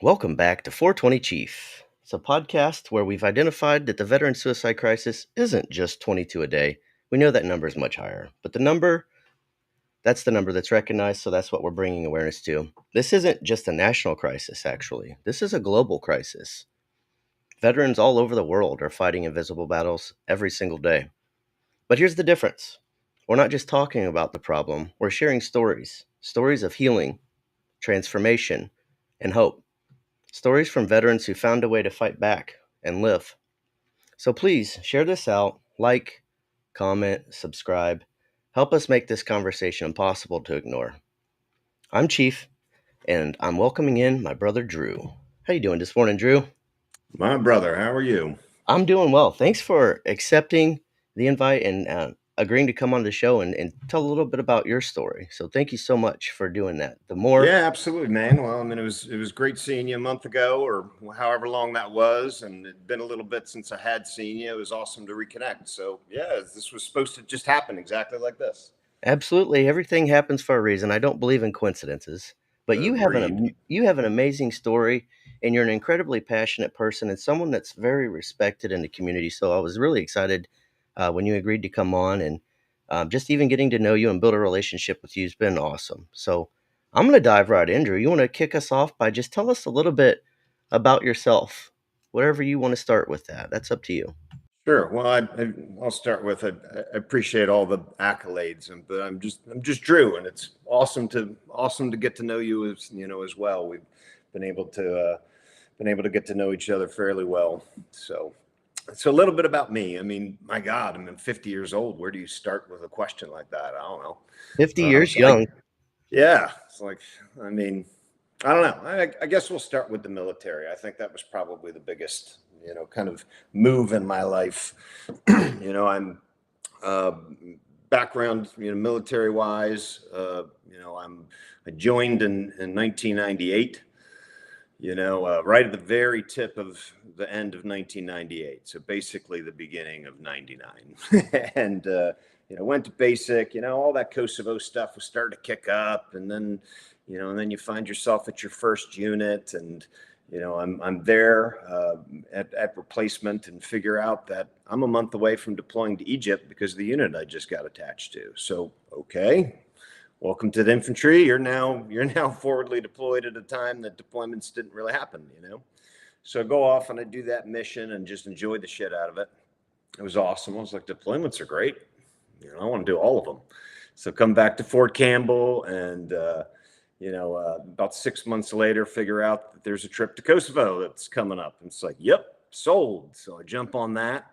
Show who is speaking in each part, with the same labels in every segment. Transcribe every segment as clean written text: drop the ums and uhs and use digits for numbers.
Speaker 1: Welcome back to 420 Chief. It's a podcast where we've identified that the veteran suicide crisis isn't just 22 a day. We know that number is much higher, but that's the number that's recognized, so that's what we're bringing awareness to. This isn't just a national crisis, actually. This is a global crisis. Veterans all over the world are fighting invisible battles every single day. But here's the difference. We're not just talking about the problem, we're sharing stories of healing, transformation, and hope. Stories from veterans who found a way to fight back and live. So please share this out, like, comment, subscribe. Help us make this conversation impossible to ignore. I'm Chief, and I'm welcoming in my brother Drew. How you doing this morning, Drew?
Speaker 2: My brother, how are you?
Speaker 1: I'm doing well. Thanks for accepting the invite and agreeing to come on the show and tell a little bit about your story. So thank you so much for doing that. The more
Speaker 2: Yeah, absolutely, man. Well, I mean, it was great seeing you a month ago, or however long that was, and it'd been a little bit since I had seen you. It was awesome to reconnect. So, yeah, this was supposed to just happen exactly like this.
Speaker 1: Absolutely, everything happens for a reason. I don't believe in coincidences, but
Speaker 2: Agreed.
Speaker 1: you have an amazing story, and you're an incredibly passionate person and someone that's very respected in the community. So I was really excited when you agreed to come on, and just even getting to know you and build a relationship with you has been awesome. So I'm going to dive right in, Drew. You want to kick us off by just tell us a little bit about yourself, whatever you want to start with. That's up to you.
Speaker 2: Sure. Well, I'll start with I appreciate all the accolades, but I'm just Drew, and it's awesome to get to know you as well. We've been able to get to know each other fairly well. So a little bit about me. I mean, my God, I'm 50 years old. Where do you start with a question like that? I don't know.
Speaker 1: 50
Speaker 2: Um,
Speaker 1: years
Speaker 2: I
Speaker 1: young.
Speaker 2: yeah, it's like I mean, I don't know. I guess we'll start with the military. I think that was probably the biggest, kind of move in my life. I'm uh, background, military wise. I joined in 1998. Right at the very tip of the end of 1998. So basically the beginning of 99. And, went to basic, all that Kosovo stuff was starting to kick up. And then you find yourself at your first unit and, I'm there at replacement and figure out that I'm a month away from deploying to Egypt because of the unit I just got attached to. So, okay, welcome to the infantry. You're now forwardly deployed at a time that deployments didn't really happen. So I go off and I do that mission and just enjoy the shit out of it. It was awesome. I was like, deployments are great. I want to do all of them. So come back to Fort Campbell and about 6 months later, figure out that there's a trip to Kosovo that's coming up. And it's like, yep, sold. So I jump on that.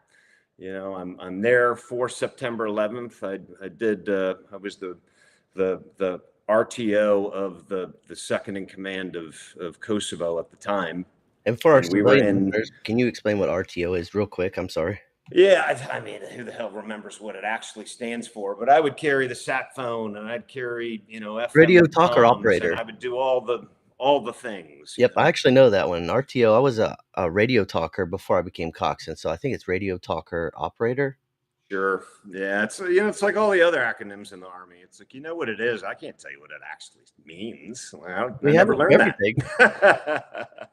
Speaker 2: I'm there for September 11th. I was the RTO of the second in command of Kosovo at the time,
Speaker 1: And for our
Speaker 2: and we were
Speaker 1: civilian
Speaker 2: in.
Speaker 1: listeners, can you explain what RTO is real quick? I'm sorry.
Speaker 2: Yeah, I mean, who the hell remembers what it actually stands for? But I would carry the sat phone, and I'd carry
Speaker 1: Radio
Speaker 2: FM
Speaker 1: talker
Speaker 2: comms, and
Speaker 1: operator.
Speaker 2: I would do all the things.
Speaker 1: Yep, I actually know that one. RTO, I was a radio talker before I became coxswain, so I think it's radio talker operator.
Speaker 2: Sure. Yeah, it's like all the other acronyms in the Army. It's like, what it is. I can't tell you what it actually means. I
Speaker 1: We have
Speaker 2: never
Speaker 1: it for
Speaker 2: learned
Speaker 1: everything.
Speaker 2: that.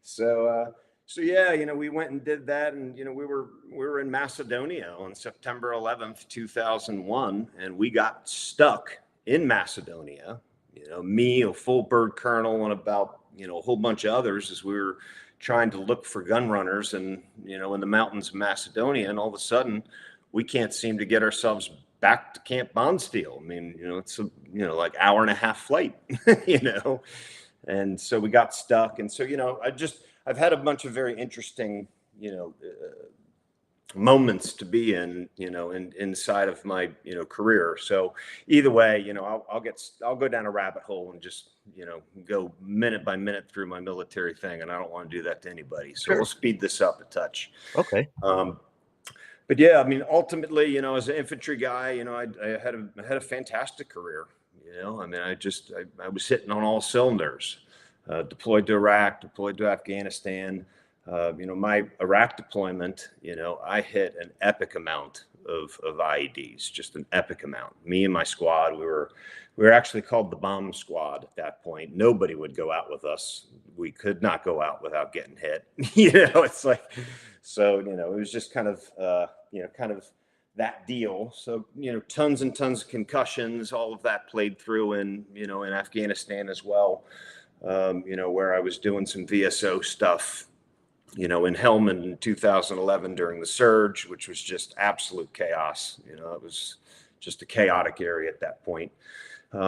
Speaker 2: So yeah, we went and did that, and we were in Macedonia on September 11th, 2001, and we got stuck in Macedonia. Me, a full bird colonel, and about a whole bunch of others as we were trying to look for gun runners and in the mountains of Macedonia, and all of a sudden we can't seem to get ourselves back to Camp Bondsteel. I mean, it's a like hour and a half flight, and so we got stuck. And so I've had a bunch of very interesting moments to be inside of my career. So either way, I'll go down a rabbit hole and just go minute by minute through my military thing, and I don't want to do that to anybody. So
Speaker 1: Sure.
Speaker 2: we'll speed this up a touch.
Speaker 1: Okay.
Speaker 2: But yeah, I mean, ultimately, as an infantry guy, I had a fantastic career. I mean, I was hitting on all cylinders. Deployed to Iraq, deployed to Afghanistan. My Iraq deployment, I hit an epic amount of IEDs, just an epic amount. Me and my squad, we we were actually called the bomb squad at that point. Nobody would go out with us. We could not go out without getting hit. It's like, so, it was just kind of, kind of that deal. So, tons and tons of concussions, all of that played through in Afghanistan as well. Where I was doing some VSO stuff, in Helmand in 2011 during the surge, which was just absolute chaos. It was just a chaotic area at that point.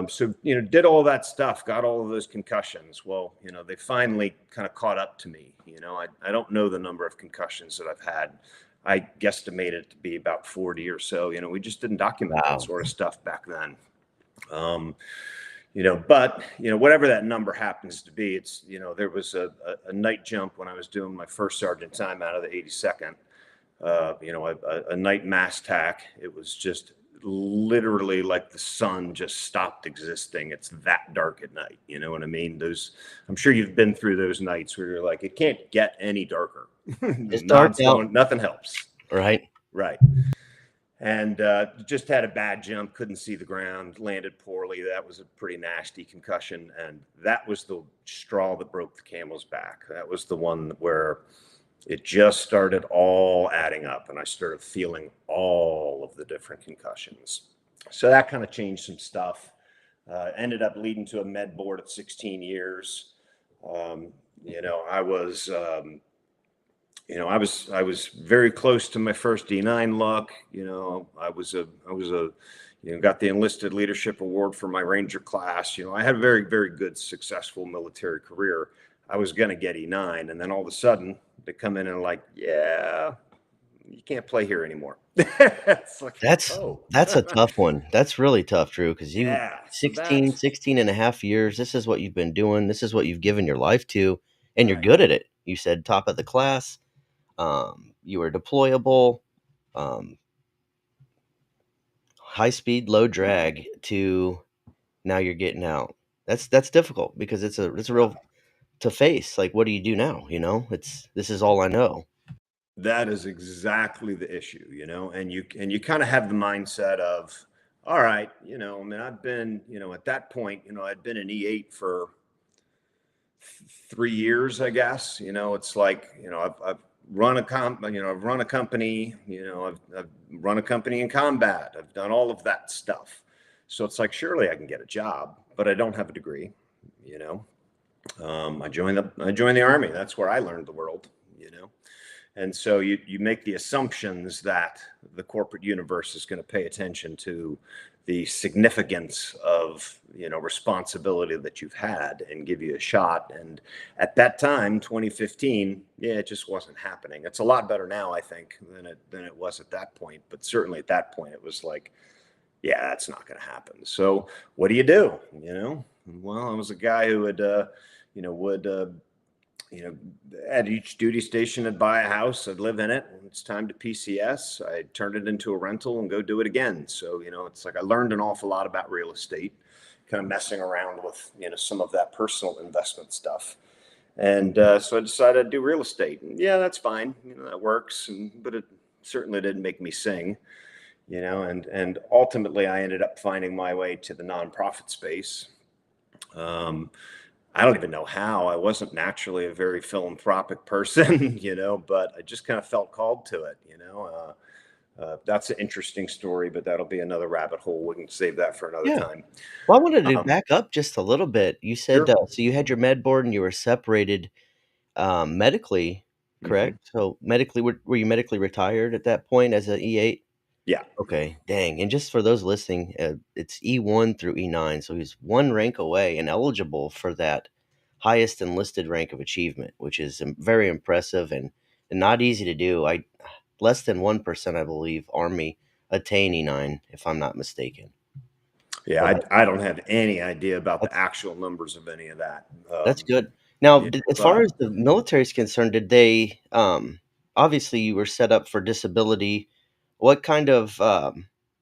Speaker 2: So, did all that stuff, got all of those concussions. Well, they finally kind of caught up to me. I don't know the number of concussions that I've had. I guesstimate it to be about 40 or so. We just didn't document that
Speaker 1: Wow.
Speaker 2: sort of stuff back then. But whatever that number happens to be, it's there was a night jump when I was doing my first sergeant time out of the 82nd. A night mass tack. It was just literally like the sun just stopped existing. It's that dark at night. You know what I mean? I'm sure you've been through those nights where you're like, it can't get any darker.
Speaker 1: It's dark
Speaker 2: Nod's
Speaker 1: out,
Speaker 2: going, nothing helps.
Speaker 1: right?
Speaker 2: Right. And just had a bad jump, couldn't see the ground, landed poorly. That was a pretty nasty concussion. And that was the straw that broke the camel's back. That was the one where it just started all adding up, and I started feeling all of the different concussions. So that kind of changed some stuff. Ended up leading to a med board at 16 years. I was I was very close to my first D9 luck. Got the enlisted leadership award for my Ranger class. I had a very, very good, successful military career. I was going to get E9, and then all of a sudden they come in and like, yeah, you can't play here anymore. It's like,
Speaker 1: That's
Speaker 2: oh,
Speaker 1: that's a tough one. That's really tough, Drew, because you
Speaker 2: yeah. So
Speaker 1: 16 and a half years, this is what you've been doing. This is what you've given your life to, and you're
Speaker 2: right.
Speaker 1: good at it. You said top of the class. You were deployable, high speed, low drag to now you're getting out. That's difficult because it's a
Speaker 2: Yeah.
Speaker 1: real to face. Like, what do you do now? This is all I know.
Speaker 2: That is exactly the issue, and you kind of have the mindset of, all right, I mean, I've been, at that point, I'd been an E8 for 3 years, I guess. It's like, I've run I've run a company, I've run a company in combat. I've done all of that stuff. So it's like, surely I can get a job, but I don't have a degree, you know. I joined the army. That's where I learned the world, And so you make the assumptions that the corporate universe is going to pay attention to the significance of responsibility that you've had and give you a shot. And at that time, 2015, yeah, it just wasn't happening. It's a lot better now, I think, than it was at that point. But certainly at that point, it was like, yeah, that's not going to happen. So what do? Well, I was a guy who would at each duty station, I'd buy a house, I'd live in it. When it's time to PCS, I'd turn it into a rental and go do it again. So, it's like I learned an awful lot about real estate, kind of messing around with, some of that personal investment stuff. And so I decided I'd do real estate. And yeah, that's fine. That works. But it certainly didn't make me sing, and ultimately I ended up finding my way to the nonprofit space. I don't even know how. I wasn't naturally a very philanthropic person, but I just kind of felt called to it, That's an interesting story, but that'll be another rabbit hole. We can save that for another
Speaker 1: Yeah.
Speaker 2: time.
Speaker 1: Well, I wanted to
Speaker 2: Um,
Speaker 1: back up just a little bit. You said
Speaker 2: sure.
Speaker 1: so you had your med board and you were separated medically,
Speaker 2: Hmm.
Speaker 1: correct? So medically, were you medically retired at that point as an E8?
Speaker 2: Yeah.
Speaker 1: Okay, dang. And just for those listening, it's E1 through E9. So he's one rank away and eligible for that highest enlisted rank of achievement, which is very impressive and not easy to do. Less than 1%, I believe, Army attain E9, if I'm not mistaken.
Speaker 2: Yeah.
Speaker 1: But
Speaker 2: I don't have any idea about the
Speaker 1: that's
Speaker 2: actual numbers of any of that.
Speaker 1: that's good. Now, as far
Speaker 2: But
Speaker 1: as the military is concerned, did they obviously you were set up for disability. What kind of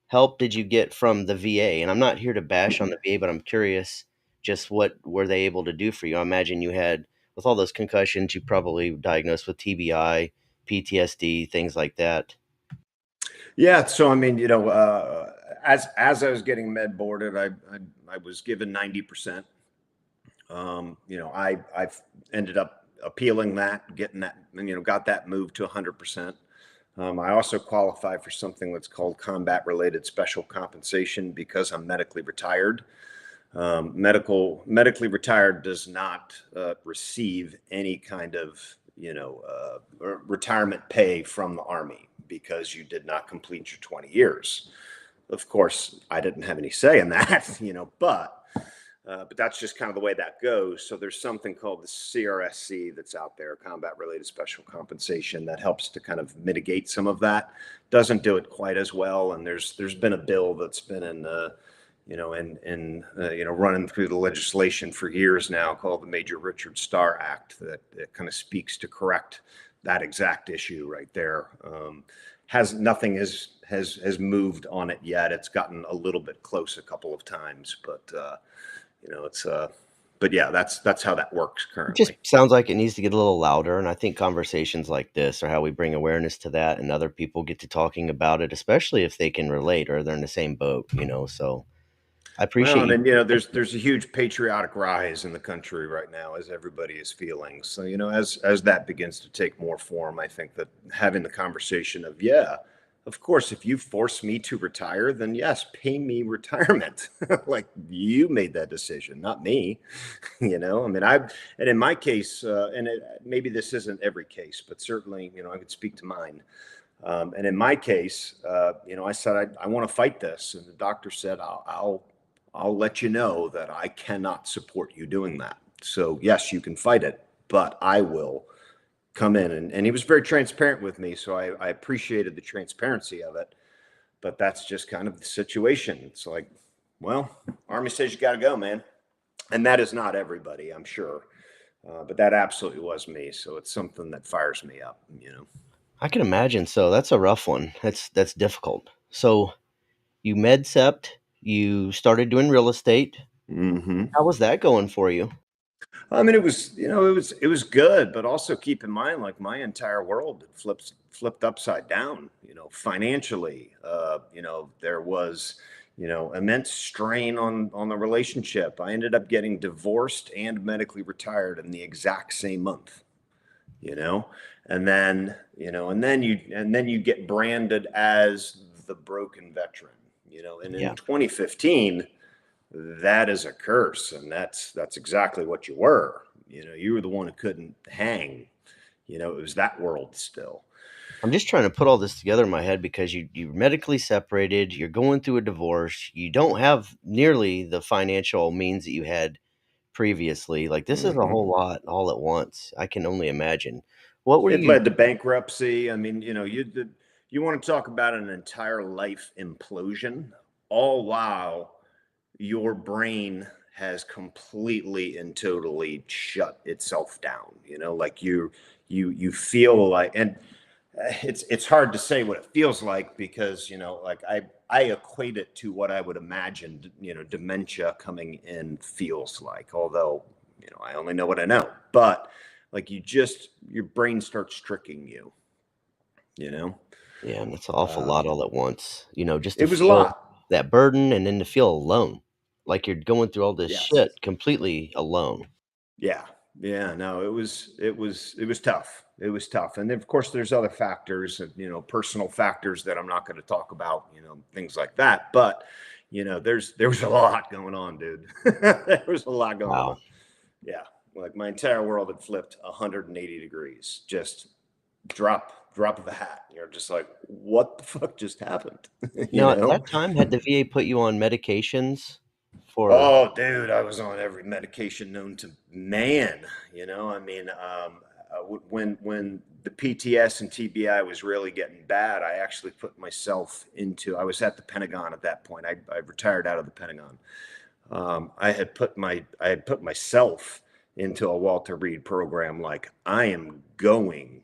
Speaker 1: help did you get from the VA? And I'm not here to bash on the VA, but I'm curious just what were they able to do for you? I imagine you had, with all those concussions, you probably diagnosed with TBI, PTSD, things like that.
Speaker 2: yeah, so I mean, as I was getting med boarded, I was given 90%. I've ended up appealing that, getting that, got that moved to 100%. I also qualify for something that's called combat related special compensation because I'm medically retired. Medically retired does not receive any kind of retirement pay from the Army because you did not complete your 20 years. Of course, I didn't have any say in that, but that's just kind of the way that goes. So there's something called the CRSC that's out there, combat related special compensation, that helps to kind of mitigate some of that. Doesn't do it quite as well. And there's been a bill that's been running through the legislation for years now called the Major Richard Starr Act that kind of speaks to correct that exact issue right there. Nothing has moved on it yet. It's gotten a little bit close a couple of times, but but yeah, that's how that works
Speaker 1: It just
Speaker 2: currently.
Speaker 1: sounds like it needs to get a little louder, and I think conversations like this are how we bring awareness to that, and other people get to talking about it, especially if they can relate or they're in the same boat. So I
Speaker 2: Well,
Speaker 1: appreciate
Speaker 2: and
Speaker 1: you.
Speaker 2: then there's a huge patriotic rise in the country right now, as everybody is feeling. So as that begins to take more form, I think that having the conversation of, yeah, of course, if you force me to retire, then yes, pay me retirement. Like, you made that decision, not me. I mean, and in my case, maybe this isn't every case, but certainly, I could speak to mine. And in my case, I said I want to fight this, and the doctor said I'll let you know that I cannot support you doing that. So yes, you can fight it, but I will come in. And he was very transparent with me, so I appreciated the transparency of it. But that's just kind of the situation. It's like, well, Army says you got to go, man, and that is not everybody, I'm sure, but that absolutely was me. So it's something that fires me up.
Speaker 1: I can imagine. So that's a rough one. That's difficult. So you med sept, you started doing real estate.
Speaker 2: Hmm.
Speaker 1: How was that going for you?
Speaker 2: I mean, it was good, but also keep in mind, like, my entire world had flipped upside down. Financially, there was, immense strain on the relationship. I ended up getting divorced and medically retired in the exact same month. You know, and then you get branded as the broken veteran. And in
Speaker 1: Yeah.
Speaker 2: 2015, that is a curse, and that's exactly what you were. You were the one who couldn't hang. It was that world still.
Speaker 1: I'm just trying to put all this together in my head because you're medically separated, you're going through a divorce, you don't have nearly the financial means that you had previously. Like, this is a
Speaker 2: Hmm.
Speaker 1: whole lot all at once. I can only imagine. What were
Speaker 2: It
Speaker 1: you
Speaker 2: led to bankruptcy. I mean, you want to talk about an entire life implosion, all while your brain has completely and totally shut itself down. Like, you feel like, and it's hard to say what it feels like because, like, I equate it to what I would imagine, dementia coming in feels like, although, I only know what I know. But, like, your brain starts tricking you. you know
Speaker 1: Yeah, and that's an awful
Speaker 2: uh,
Speaker 1: lot all at once, just to
Speaker 2: it was a
Speaker 1: feel
Speaker 2: lot.
Speaker 1: that burden and then to feel alone, like you're going through all this
Speaker 2: Yes.
Speaker 1: shit completely alone.
Speaker 2: Yeah. Yeah. No, it was tough. It was tough. And of course, there's other factors, personal factors that I'm not going to talk about, things like that. But, there was a lot going on, dude. There was a lot going on.
Speaker 1: Wow.
Speaker 2: Yeah. Like, my entire world had flipped 180 degrees. Just drop of a hat. You're just like, what the fuck just happened? you
Speaker 1: Now, at
Speaker 2: know?
Speaker 1: that time, had the VA put you on medications for
Speaker 2: Oh, dude, I was on every medication known to man. I mean, when the PTS and TBI was really getting bad, I actually put myself into. I was at the Pentagon at that point. I retired out of the Pentagon. I had put myself into a Walter Reed program. Like, I am going.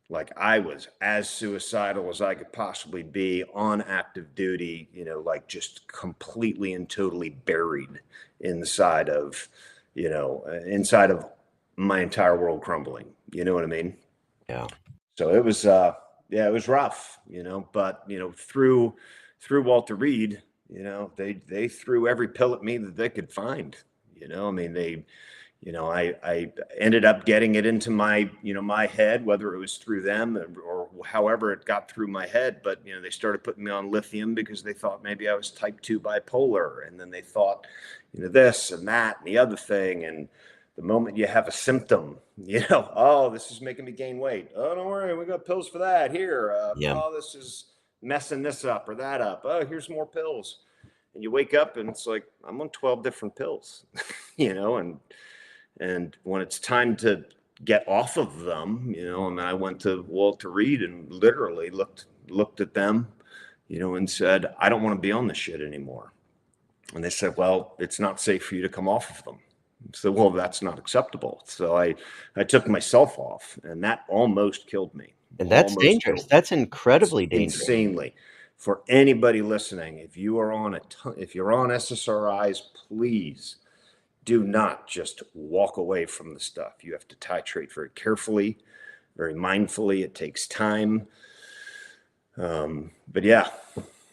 Speaker 2: Like, I was as suicidal as I could possibly be on active duty, like, just completely and totally buried inside of, inside of my entire world crumbling. You know what I mean?
Speaker 1: yeah.
Speaker 2: So yeah, it was rough, but, through Walter Reed, They threw every pill at me that they could find. I mean, I ended up getting it into my head, whether it was through them or however it got through my head. But, they started putting me on lithium because they thought maybe I was type 2 bipolar. And then they thought, this and that and the other thing. And the moment you have a symptom, oh, this is making me gain weight. Oh, don't worry. We got pills for that here.
Speaker 1: Yeah.
Speaker 2: Oh, this is messing this up or that up. Oh, here's more pills. And you wake up and it's like, I'm on 12 different pills, and when it's time to get off of them, and I went to Walter Reed and literally looked at them, and said, I don't want to be on this shit anymore. And they said, well, it's not safe for you to come off of them. So, well, that's not acceptable. So I took myself off, and that almost killed me.
Speaker 1: And that's
Speaker 2: Almost
Speaker 1: dangerous.
Speaker 2: killed me.
Speaker 1: That's incredibly dangerous.
Speaker 2: Insanely. For anybody listening, if you're on SSRIs, please do not just walk away from the stuff. You have to titrate very carefully, very mindfully. It takes time. But yeah.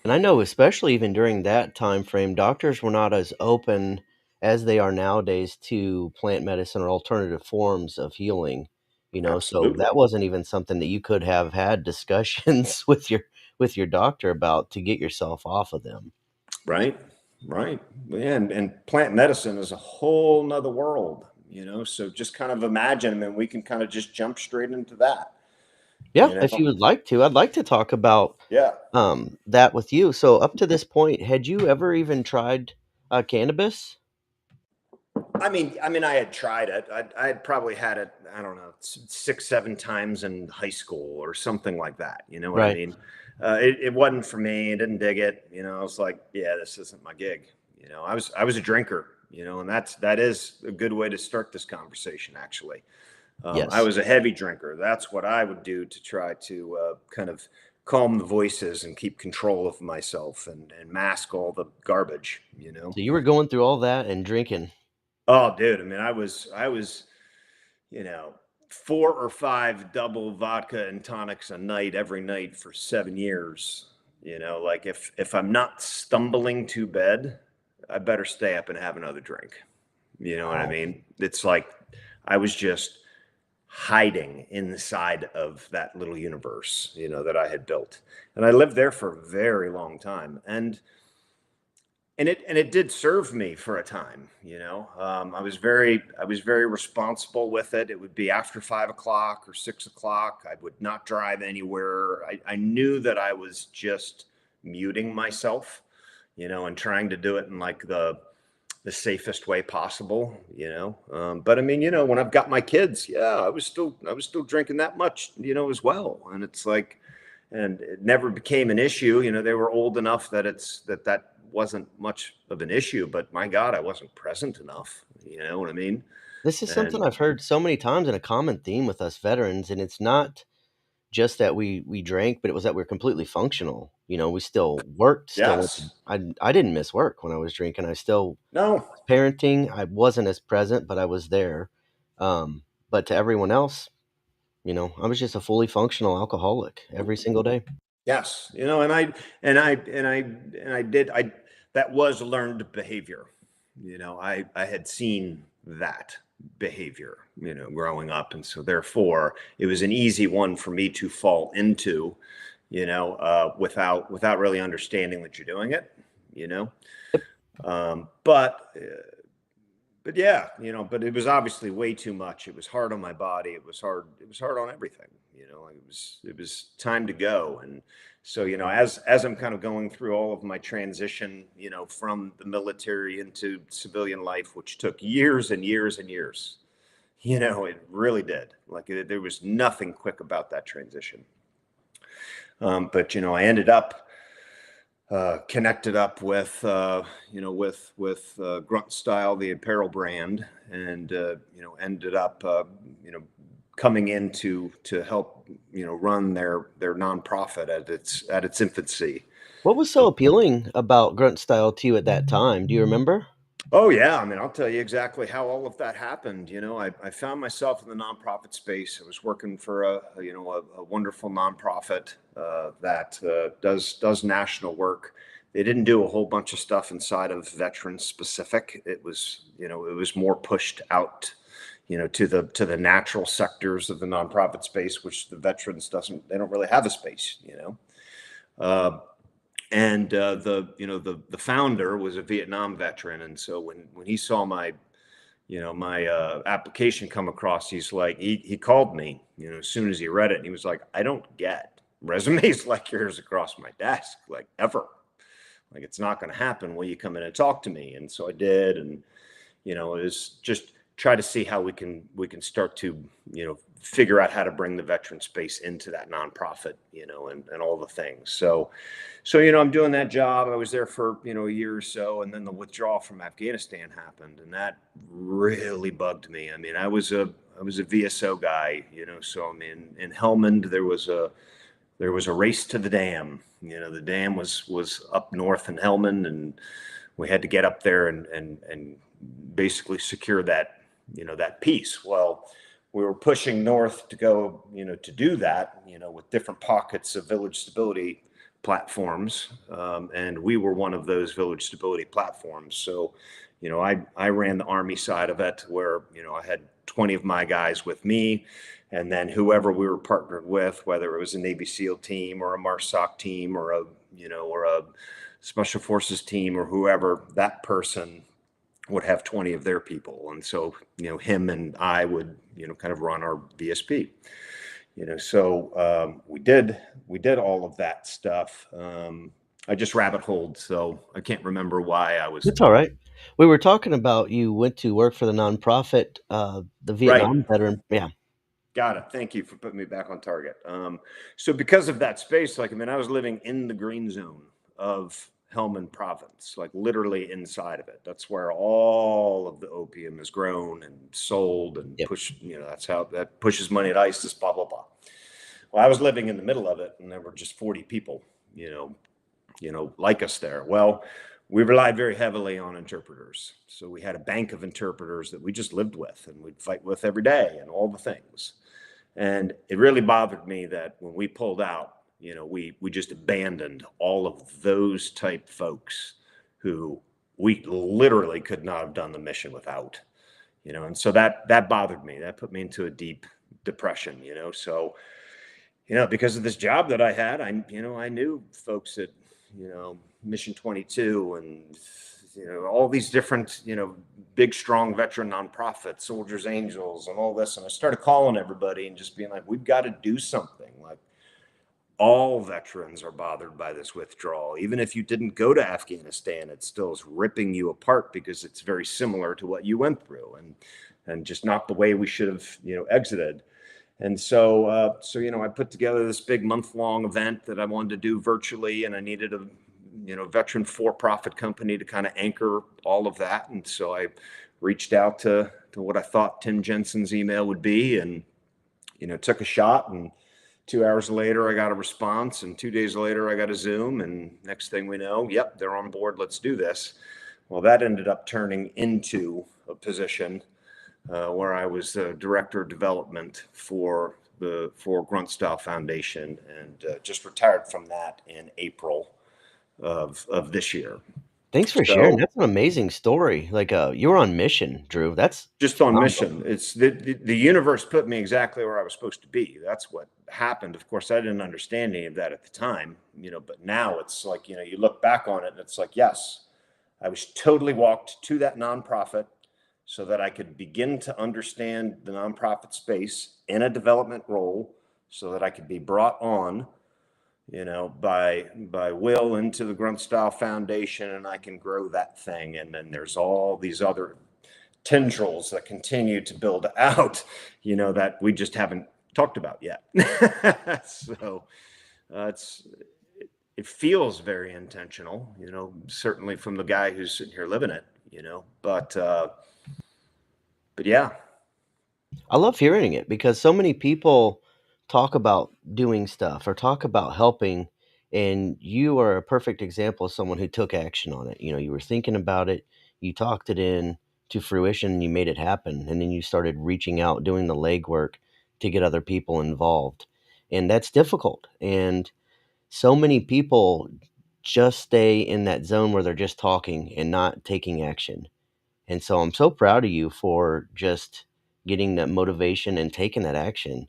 Speaker 1: And I know, especially even during that time frame, doctors were not as open as they are nowadays to plant medicine or alternative forms of healing. So
Speaker 2: Absolutely.
Speaker 1: that wasn't even something that you could have had discussions with your doctor about to get yourself off of them.
Speaker 2: Right. Right. And plant medicine is a whole nother world, so just kind of imagine, and we can kind of just jump straight into that,
Speaker 1: Yeah,
Speaker 2: you
Speaker 1: if
Speaker 2: know?
Speaker 1: you would like to, I'd like to talk about
Speaker 2: Yeah.
Speaker 1: that with you. So up to this point, had you ever even tried cannabis?
Speaker 2: I had tried it. I had probably had it, I don't know, 6, 7 times in high school or something like that. You know what I
Speaker 1: Right.
Speaker 2: mean? It wasn't for me. I didn't dig it. I was like, yeah, this isn't my gig. I was a drinker. And that is a good way to start this conversation. Actually, I
Speaker 1: Yes.
Speaker 2: was a heavy drinker. That's what I would do to try to kind of calm the voices and keep control of myself and mask all the garbage.
Speaker 1: So you were going through all that and drinking.
Speaker 2: Oh, dude. I mean, I was, you know, 4 or 5 double vodka and tonics a night every night for 7 years. Like if I'm not stumbling to bed, I better stay up and have another drink. You know what I
Speaker 1: Wow.
Speaker 2: mean? It's like I was just hiding inside of that little universe, that I had built. And I lived there for a very long time. And it did serve me for a time. I was very responsible with it. It would be after 5 o'clock or 6 o'clock. I would not drive anywhere. I knew that I was just muting myself, and trying to do it in like the safest way possible. But I mean, when I've got my kids, yeah, I was still drinking that much, as well. And it's like, and it never became an issue. They were old enough that that wasn't much of an issue, but my God, I wasn't present enough. You know what I mean?
Speaker 1: This is something
Speaker 2: And
Speaker 1: I've heard so many times and a common theme with us veterans, and it's not just that we drank, but it was that we're completely functional. We still worked, still went to
Speaker 2: yes,
Speaker 1: I didn't miss work when I was drinking. I still
Speaker 2: no,
Speaker 1: was parenting. I wasn't as present, but I was there. But to everyone else, I was just a fully functional alcoholic every single day.
Speaker 2: yes, and I that was learned behavior. I had seen that behavior, growing up, and so therefore it was an easy one for me to fall into, without really understanding that you're doing it, you know. But yeah, but it was obviously way too much. It was hard on my body. It was hard. It was hard on everything. It was time to go. And so, as I'm kind of going through all of my transition, from the military into civilian life, which took years and years and years, it really did. Like there was nothing quick about that transition. But I ended up connected up with Grunt Style, the apparel brand, and ended up coming in to help run their nonprofit at its infancy.
Speaker 1: What was so appealing about grunt style to you at that time? Do you remember?
Speaker 2: Oh yeah, I mean, I'll tell you exactly how all of that happened. I found myself in the nonprofit space. I was working for a wonderful nonprofit that does national work. they didn't do a whole bunch of stuff inside of veteran specific. It was, it was more pushed out, to the natural sectors of the nonprofit space, which the veterans they don't really have a space. Uh, and the founder was a Vietnam veteran, and so when he saw my application come across, he called me, as soon as he read it, and he was like, I don't get resumes like yours across my desk, like, ever. Like, it's not going to happen. Will you come in and talk to me? And so I did, and it was just try to see how we can start to figure out how to bring the veteran space into that nonprofit, and all the things. So I'm doing that job. I was there for a year or so, and then the withdrawal from Afghanistan happened, and that really bugged me. I mean, I was a VSO guy, so I mean, in Helmand there was a race to the dam. The dam was up north in Helmand, and we had to get up there and basically secure that piece. Well, we were pushing north to go, to do that, with different pockets of village stability platforms, and we were one of those village stability platforms. So, I ran the Army side of it, where I had 20 of my guys with me, and then whoever we were partnered with, whether it was a Navy SEAL team or a MARSOC team or a Special Forces team or whoever, that person would have 20 of their people. And so, him and I would, kind of run our VSP. So we did all of that stuff. I just rabbit holed, so I can't remember why I was.
Speaker 1: It's all right. We were talking about you went to work for the nonprofit, the
Speaker 2: Right.
Speaker 1: Vietnam veteran. Yeah.
Speaker 2: Got it. Thank you for putting me back on target. So because of that space, like, I mean, I was living in the green zone of Helmand province, like literally inside of it. That's where all of the opium is grown and sold and
Speaker 1: Yep.
Speaker 2: pushed. That's how that pushes money at ISIS, blah, blah, blah. Well, I was living in the middle of it, and there were just 40 people, like us there. Well, we relied very heavily on interpreters. So we had a bank of interpreters that we just lived with and we'd fight with every day and all the things. And it really bothered me that when we pulled out, we just abandoned all of those type folks who we literally could not have done the mission without, and so that bothered me. That put me into a deep depression, so, because of this job that I had, I knew folks at, Mission 22 and, all these different, big, strong veteran nonprofits, Soldiers Angels, and all this. And I started calling everybody and just being like, we've got to do something. Like, all veterans are bothered by this withdrawal. Even if you didn't go to Afghanistan, it still is ripping you apart because it's very similar to what you went through, and just not the way we should have, exited. And so, I put together this big month-long event that I wanted to do virtually, and I needed a, veteran for-profit company to kind of anchor all of that. And so I reached out to what I thought Tim Jensen's email would be, and, took a shot. And 2 hours later, I got a response, and 2 days later, I got a Zoom. And next thing we know, yep, they're on board. Let's do this. Well, that ended up turning into a position where I was director of development for Grunt Style Foundation, and just retired from that in April of this year.
Speaker 1: Thanks for sharing.
Speaker 2: So
Speaker 1: That's an amazing story. Like, you were on mission, Drew. That's
Speaker 2: just on
Speaker 1: phenomenal.
Speaker 2: mission. It's the universe put me exactly where I was supposed to be. That's what happened. Of course, I didn't understand any of that at the time, but now it's like, you look back on it and it's like, yes, I was totally walked to that nonprofit so that I could begin to understand the nonprofit space in a development role, so that I could be brought on, by Will into the Grunt Style Foundation, and I can grow that thing. And then there's all these other tendrils that continue to build out, that we just haven't talked about yet. So it feels very intentional, certainly from the guy who's sitting here living it, but yeah.
Speaker 1: I love hearing it because so many people talk about doing stuff or talk about helping, and you are a perfect example of someone who took action on it. You were thinking about it, you talked it in to fruition, and you made it happen, and then you started reaching out, doing the legwork to get other people involved, and that's difficult. And so many people just stay in that zone where they're just talking and not taking action. And so I'm so proud of you for just getting that motivation and taking that action.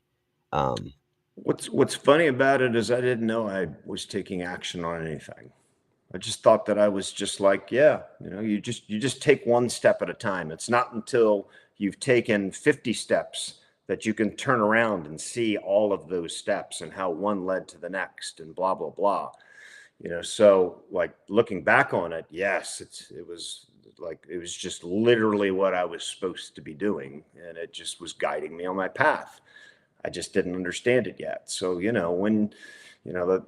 Speaker 1: Um,
Speaker 2: What's funny about it is I didn't know I was taking action on anything. I just thought that I was just like, yeah, you just take one step at a time. It's not until you've taken 50 steps that you can turn around and see all of those steps and how one led to the next and blah blah blah. So like looking back on it, yes, it was just literally what I was supposed to be doing, and it just was guiding me on my path. I just didn't understand it yet. So, when, the,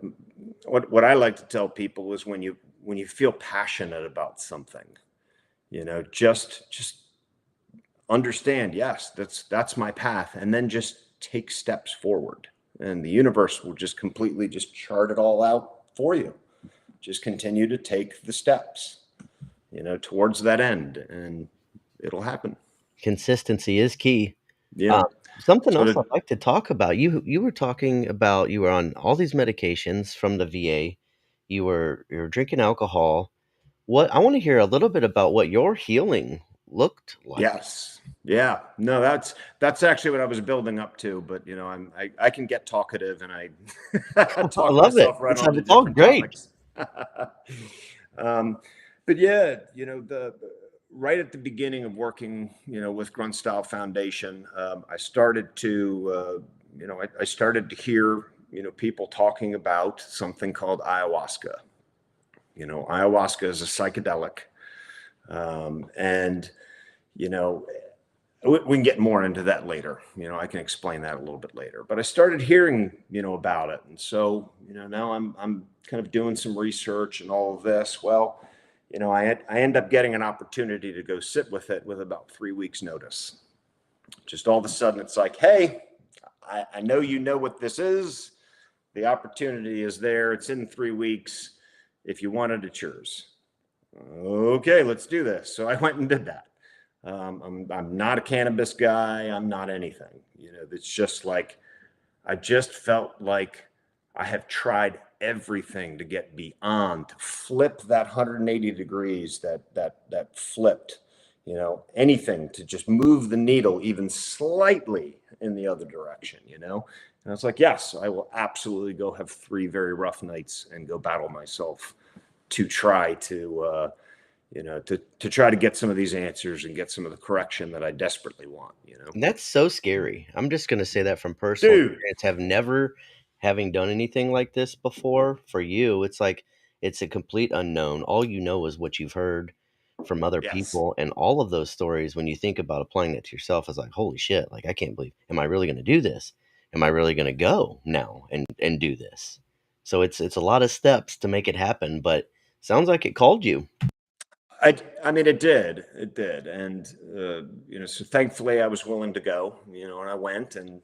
Speaker 2: what I like to tell people is when you feel passionate about something, just understand, yes, that's my path, and then just take steps forward, and the universe will just completely just chart it all out for you. Just continue to take the steps, towards that end, and it'll happen.
Speaker 1: Consistency is key.
Speaker 2: Yeah.
Speaker 1: Um, Something
Speaker 2: So
Speaker 1: else
Speaker 2: to,
Speaker 1: I'd like to talk about. You were talking about you were on all these medications from the VA. You were drinking alcohol. What I want to hear a little bit about what your healing looked like.
Speaker 2: Yes. Yeah. No, that's actually what I was building up to. But I can get talkative, and I
Speaker 1: I
Speaker 2: talk
Speaker 1: love it.
Speaker 2: myself right onto
Speaker 1: It's all
Speaker 2: different
Speaker 1: great.
Speaker 2: topics. um, but yeah, the right at the beginning of working, with Grunt Style Foundation, I started to, I started to hear, people talking about something called ayahuasca. Ayahuasca is a psychedelic, and you know we can get more into that later. I can explain that a little bit later, but I started hearing, about it. And so, now I'm kind of doing some research and all of this. Well, I end up getting an opportunity to go sit with it with about 3 weeks notice. Just all of a sudden it's like, hey, I know what this is. The opportunity is there. It's in 3 weeks. If you want it, it's yours. Okay, let's do this. So I went and did that. I'm not a cannabis guy. I'm not anything. It's just like I just felt like I have tried everything to get beyond, to flip that 180 degrees, that flipped. Anything to just move the needle even slightly in the other direction. And it's like, yes, I will absolutely go have 3 very rough nights and go battle myself to try to try to get some of these answers and get some of the correction that I desperately want.
Speaker 1: And that's so scary. I'm just going to say that from personal
Speaker 2: Dude.
Speaker 1: experience. Have never having done anything like this before. For you, it's like it's a complete unknown. All you know is what you've heard from other
Speaker 2: Yes.
Speaker 1: people, and all of those stories. When you think about applying that to yourself, is like, holy shit! Like I can't believe. Am I really going to do this? Am I really going to go now and do this? So it's a lot of steps to make it happen. But sounds like it called you.
Speaker 2: I mean, it did. And, so thankfully I was willing to go, and I went, and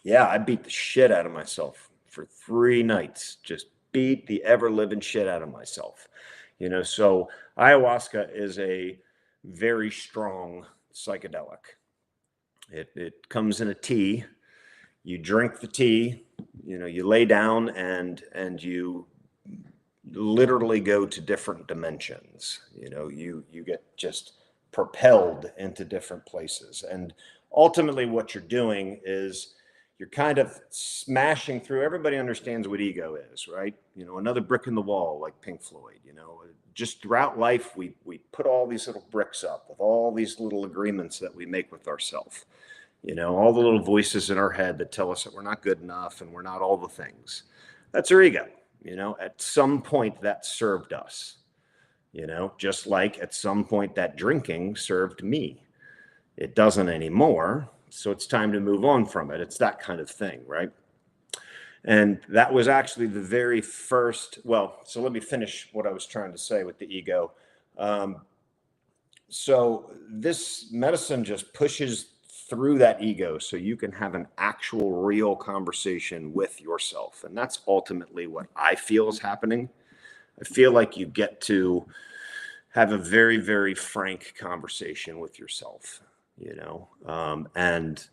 Speaker 2: yeah, I beat the shit out of myself for 3 nights, just beat the ever living shit out of myself. So ayahuasca is a very strong psychedelic. It comes in a tea. You drink the tea, you lay down, and you literally go to different dimensions. You get just propelled into different places. And ultimately what you're doing is you're kind of smashing through. Everybody understands what ego is, right? Another brick in the wall, like Pink Floyd. Just throughout life we put all these little bricks up with all these little agreements that we make with ourselves. All the little voices in our head that tell us that we're not good enough and we're not all the things. That's our ego. At some point that served us, just like at some point that drinking served me. It doesn't anymore. So it's time to move on from it. It's that kind of thing, right? And that was actually the very first. Well, so let me finish what I was trying to say with the ego. So this medicine just pushes through that ego so you can have an actual real conversation with yourself. And that's ultimately what I feel is happening. I feel like you get to have a very, very frank conversation with yourself, and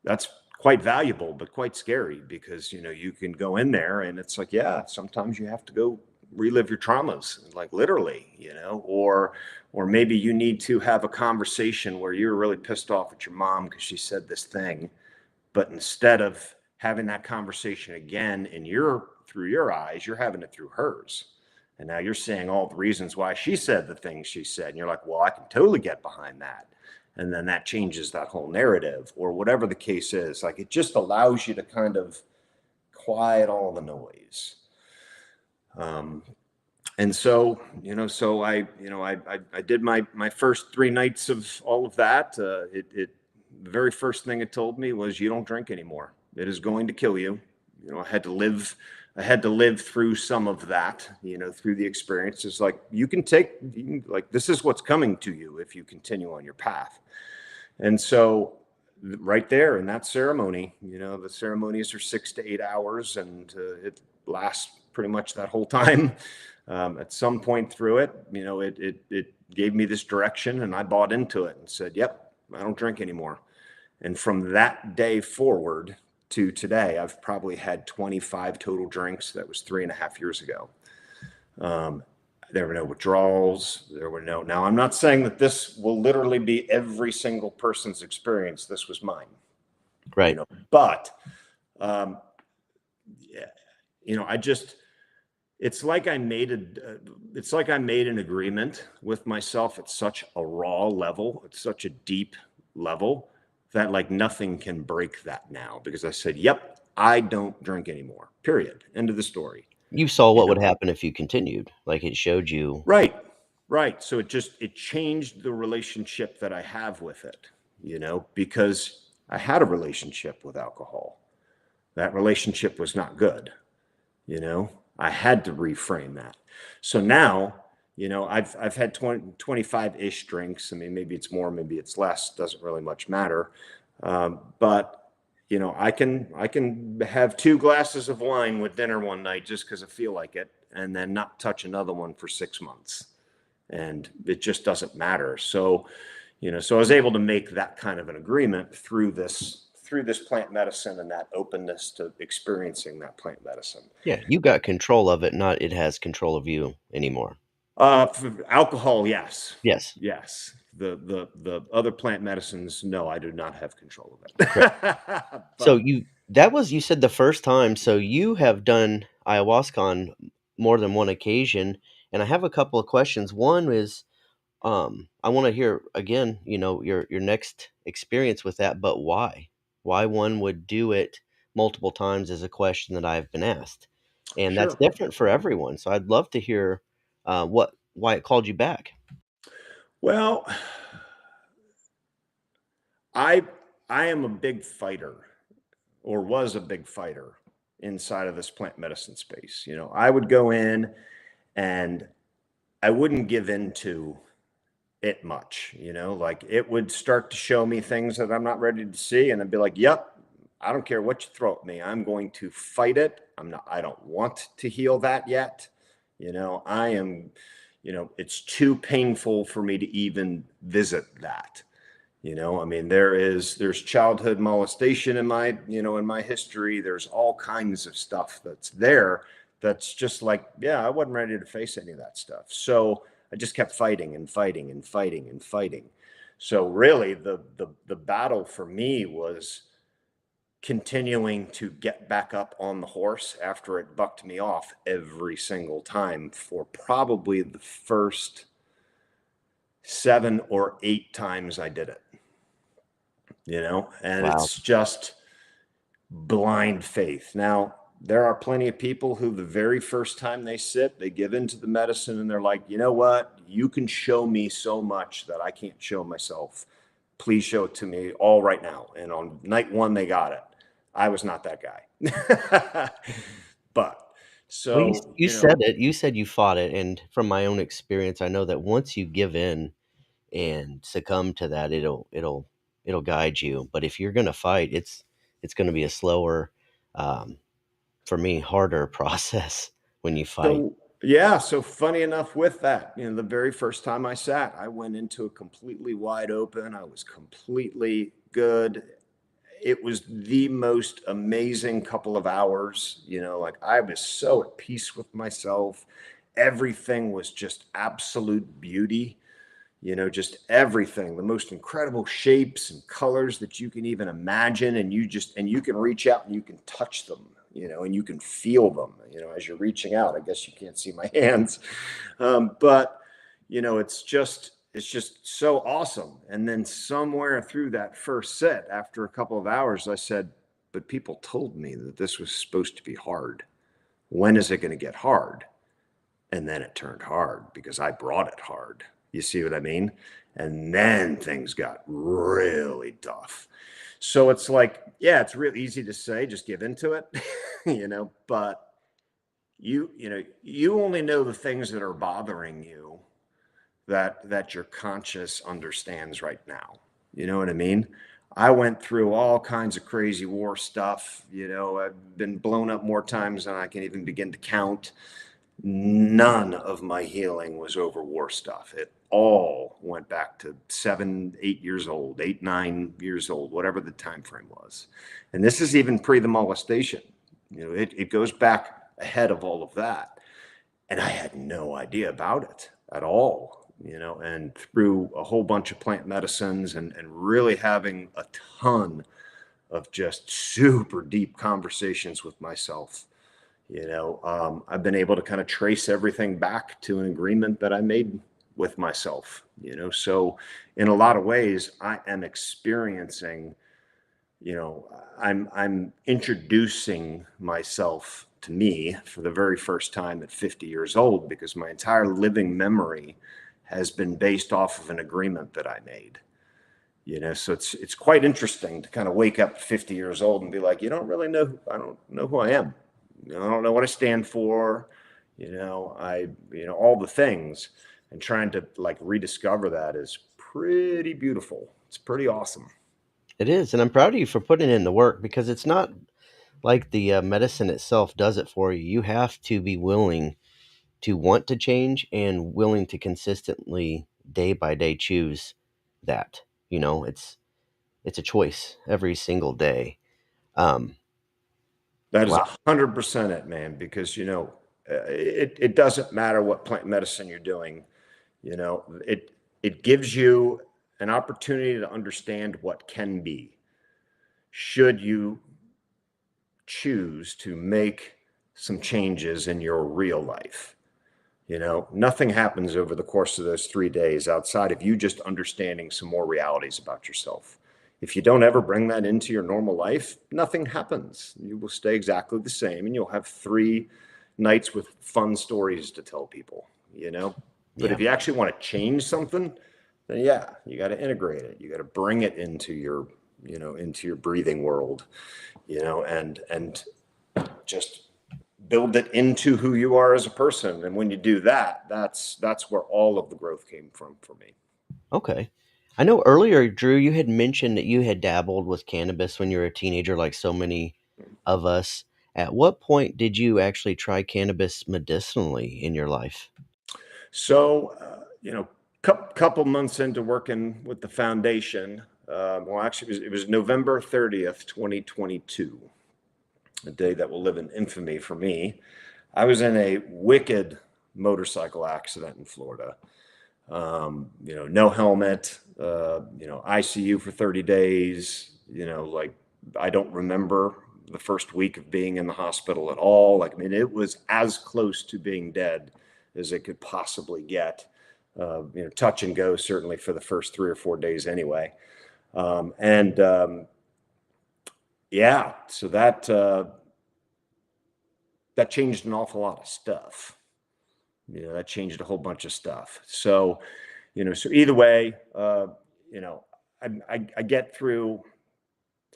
Speaker 2: that's quite valuable, but quite scary because, you can go in there and it's like, yeah, sometimes you have to go, relive your traumas, like literally, or maybe you need to have a conversation where you're really pissed off at your mom because she said this thing, but instead of having that conversation again through your eyes, you're having it through hers. And now you're saying all the reasons why she said the things she said. And you're like, well, I can totally get behind that. And then that changes that whole narrative or whatever the case is. Like it just allows you to kind of quiet all the noise. And so, I did my first 3 nights of all of that. The very first thing it told me was, you don't drink anymore. It is going to kill you. I had to live through some of that, through the experience. It's like, like, this is what's coming to you if you continue on your path. And so right there in that ceremony, the ceremonies are 6 to 8 hours, and it lasts pretty much that whole time. At some point through it, it gave me this direction, and I bought into it and said, yep, I don't drink anymore. And from that day forward to today, I've probably had 25 total drinks. That was 3.5 years ago. There were no withdrawals. Now I'm not saying that this will literally be every single person's experience. This was mine.
Speaker 1: Right.
Speaker 2: But, it's like I made an agreement with myself at such a raw level, at such a deep level, that like nothing can break that now, because I said, yep, I don't drink anymore, period. End of the story.
Speaker 1: You saw what would happen if you continued. Like it showed you.
Speaker 2: Right. So it changed the relationship that I have with it, because I had a relationship with alcohol. That relationship was not good. I had to reframe that. So now, I've had 25-ish drinks. I mean, maybe it's more, maybe it's less, doesn't really much matter. But I can have 2 glasses of wine with dinner one night just because I feel like it, and then not touch another one for 6 months. And it just doesn't matter. So, so I was able to make that kind of an agreement through this plant medicine and that openness to experiencing that plant medicine.
Speaker 1: Yeah, you got control of it, not it has control of you anymore.
Speaker 2: For alcohol, yes.
Speaker 1: Yes.
Speaker 2: The other plant medicines, no, I do not have control of it.
Speaker 1: Right. So you said the first time, so you have done ayahuasca on more than one occasion, and I have a couple of questions. One is, I want to hear again, your next experience with that, but why? Why one would do it multiple times is a question that I've been asked, and that's
Speaker 2: Sure.
Speaker 1: different for everyone. So I'd love to hear why it called you back.
Speaker 2: Well, I am a big fighter, or was a big fighter inside of this plant medicine space. I would go in and I wouldn't give in to it much, like it would start to show me things that I'm not ready to see. And I'd be like, yep, I don't care what you throw at me. I'm going to fight it. I don't want to heal that yet. I am, it's too painful for me to even visit that. I mean, there's childhood molestation in my history. There's all kinds of stuff that's there. That's just like, yeah, I wasn't ready to face any of that stuff. So I just kept fighting and fighting and fighting and fighting. So really the battle for me was continuing to get back up on the horse after it bucked me off every single time for probably the first 7 or 8 times I did it. And
Speaker 1: Wow.
Speaker 2: it's just blind faith. Now, there are plenty of people who the very first time they sit, they give into the medicine and they're like, you know what? You can show me so much that I can't show myself. Please show it to me all right now. And on night 1, they got it. I was not that guy. But
Speaker 1: Well,
Speaker 2: so,
Speaker 1: you said it. You said you fought it, and from my own experience, I know that once you give in and succumb to that, it'll guide you. But if you're gonna fight, it's gonna be a slower, um, for me, harder process when you fight.
Speaker 2: So, yeah, so funny enough with that, the very first time I sat, I went into it completely wide open. I was completely good. It was the most amazing couple of hours, like I was so at peace with myself. everything was just absolute beauty, just everything, the most incredible shapes and colors that you can even imagine. And you can reach out and you can touch them, and you can feel them, as you're reaching out. I guess you can't see my hands. But it's just so awesome. And then somewhere through that first set, after a couple of hours, I said, but people told me that this was supposed to be hard. When is it going to get hard? And then it turned hard because I brought it hard. You see what I mean? And then things got really tough. So it's like, yeah, it's real easy to say, just give into it, but you only know the things that are bothering you that your conscious understands right now. You know what I mean? I went through all kinds of crazy war stuff. I've been blown up more times than I can even begin to count. None of my healing was over war stuff. It all went back to 7, 8 years old, 8, 9 years old, whatever the time frame was. And this is even pre the molestation. It goes back ahead of all of that. And I had no idea about it at all. And through a whole bunch of plant medicines and really having a ton of just super deep conversations with myself, I've been able to kind of trace everything back to an agreement that I made with myself. So in a lot of ways, I am experiencing, I'm introducing myself to me for the very first time at 50 years old, because my entire living memory has been based off of an agreement that I made. So it's quite interesting to kind of wake up at 50 years old and be like, I don't know who I am. I don't know what I stand for. All the things, and trying to like rediscover that is pretty beautiful. It's pretty awesome.
Speaker 1: It is, and I'm proud of you for putting in the work, because it's not like the medicine itself does it for you. You have to be willing to want to change and willing to consistently, day by day, choose that. It's a choice every single day. Um,
Speaker 2: That is
Speaker 1: wow.
Speaker 2: 100% it, man, because, it doesn't matter what plant medicine you're doing. It gives you an opportunity to understand what can be, should you choose to make some changes in your real life. Nothing happens over the course of those 3 days outside of you just understanding some more realities about yourself. If you don't ever bring that into your normal life, nothing happens. You will stay exactly the same, and you'll have 3 nights with fun stories to tell people. But
Speaker 1: Yeah.
Speaker 2: if you actually want to change something, then yeah, you got to integrate it. You got to bring it into your breathing world, and just build it into who you are as a person. And when you do that, that's where all of the growth came from for me.
Speaker 1: Okay. I know earlier, Drew, you had mentioned that you had dabbled with cannabis when you were a teenager, like so many of us. At what point did you actually try cannabis medicinally in your life?
Speaker 2: So, couple months into working with the foundation, well, actually, it was November 30th, 2022, a day that will live in infamy for me. I was in a wicked motorcycle accident in Florida. No helmet, ICU for 30 days, like I don't remember the first week of being in the hospital at all. Like, I mean, it was as close to being dead as it could possibly get. Touch and go, certainly for the first 3 or 4 days anyway. And yeah, so that changed an awful lot of stuff. That changed a whole bunch of stuff. So, so either way, I get through,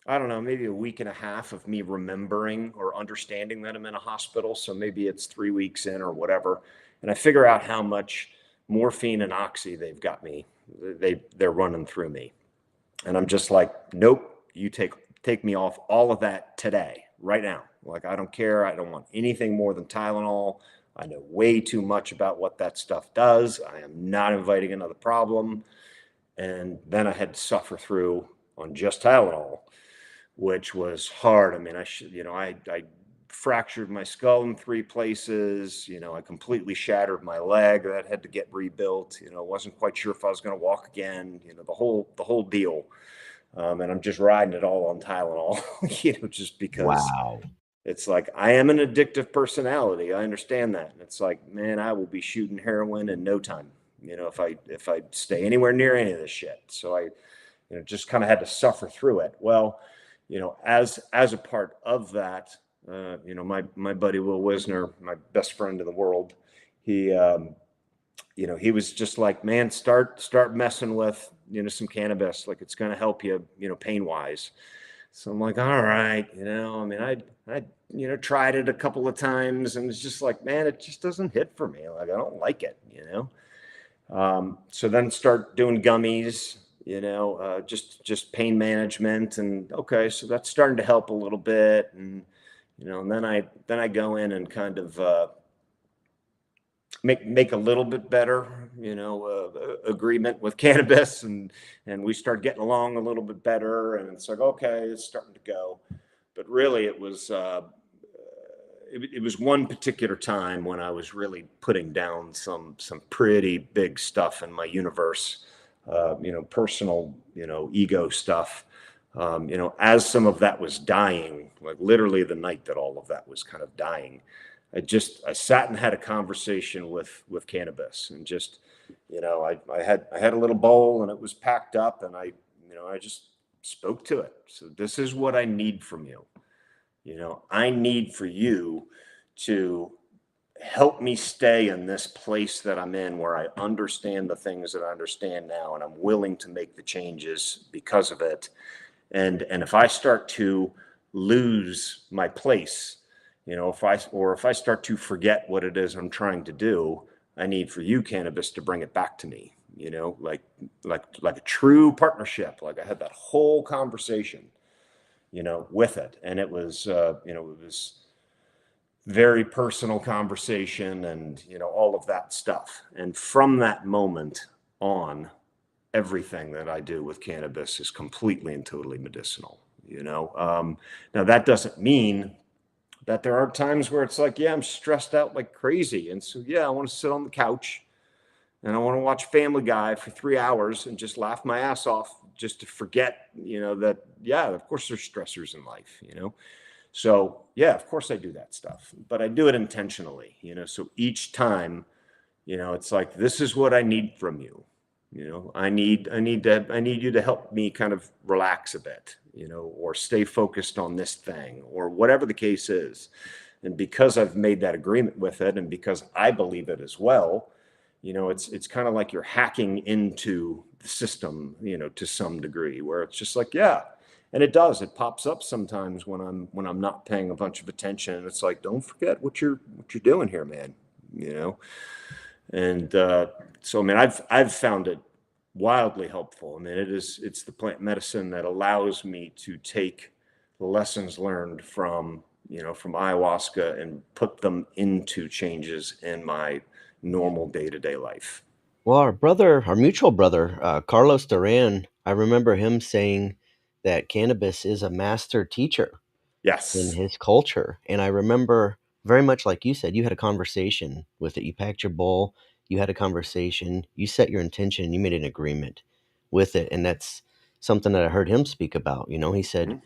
Speaker 2: I don't know, maybe a week and a half of me remembering or understanding that I'm in a hospital. So maybe it's 3 weeks in or whatever. And I figure out how much morphine and oxy they've got me. They're running through me. And I'm just like, nope, you take me off all of that today, right now. Like, I don't care. I don't want anything more than Tylenol. I know way too much about what that stuff does. I am not inviting another problem. And then I had to suffer through on just Tylenol, which was hard. I mean, I fractured my skull in 3 places. I completely shattered my leg that had to get rebuilt. Wasn't quite sure if I was going to walk again. The whole deal. And I'm just riding it all on Tylenol. Just because
Speaker 1: Wow.
Speaker 2: it's like I am an addictive personality. I understand that. And it's like, man, I will be shooting heroin in no time. If I stay anywhere near any of this shit. So I just kind of had to suffer through it. Well, as a part of that, my buddy Will Wisner, my best friend in the world, he he was just like, man, start messing with some cannabis, like it's going to help you, pain wise. So I'm like, all right, I mean, I tried it a couple of times, and it's just like, man, it just doesn't hit for me. Like I don't like it. So then start doing gummies, just pain management, and okay, so that's starting to help a little bit, and then I go in and kind of make a little bit better, agreement with cannabis, and we start getting along a little bit better, and it's like, okay, it's starting to go, but really it was one particular time when I was really putting down some pretty big stuff in my universe, personal, ego stuff. As some of that was dying, like literally the night that all of that was kind of dying, I sat and had a conversation with cannabis, and just, I had a little bowl, and it was packed up, and I just spoke to it. So this is what I need from you. I need for you to help me stay in this place that I'm in, where I understand the things that I understand now, and I'm willing to make the changes because of it. And if I start to lose my place, if I start to forget what it is I'm trying to do, I need for you, cannabis, to bring it back to me. Like a true partnership. Like I had that whole conversation, with it. And it was very personal conversation, and, all of that stuff. And from that moment on, everything that I do with cannabis is completely and totally medicinal. Now that doesn't mean that there are times where it's like, yeah, I'm stressed out like crazy. And so, yeah, I want to sit on the couch and I want to watch Family Guy for 3 hours and just laugh my ass off, just to forget, that, yeah, of course there's stressors in life. So, yeah, of course I do that stuff, but I do it intentionally. So each time, it's like, this is what I need from you. I need you to help me kind of relax a bit, or stay focused on this thing, or whatever the case is. And because I've made that agreement with it, and because I believe it as well, it's kind of like you're hacking into the system, to some degree, where it's just like, yeah. And it pops up sometimes when I'm not paying a bunch of attention, and it's like, don't forget what you're doing here, man. you know and so, I mean, I've found it wildly helpful. I mean, it's the plant medicine that allows me to take the lessons learned from ayahuasca and put them into changes in my normal day-to-day life.
Speaker 1: Well, our mutual brother, Carlos Duran, I remember him saying that cannabis is a master teacher in
Speaker 2: Yes.
Speaker 1: his culture. And I remember very much like you said, you had a conversation with it. You packed your bowl, you had a conversation, you set your intention, you made an agreement with it. And that's something that I heard him speak about. He said,
Speaker 2: Mhm.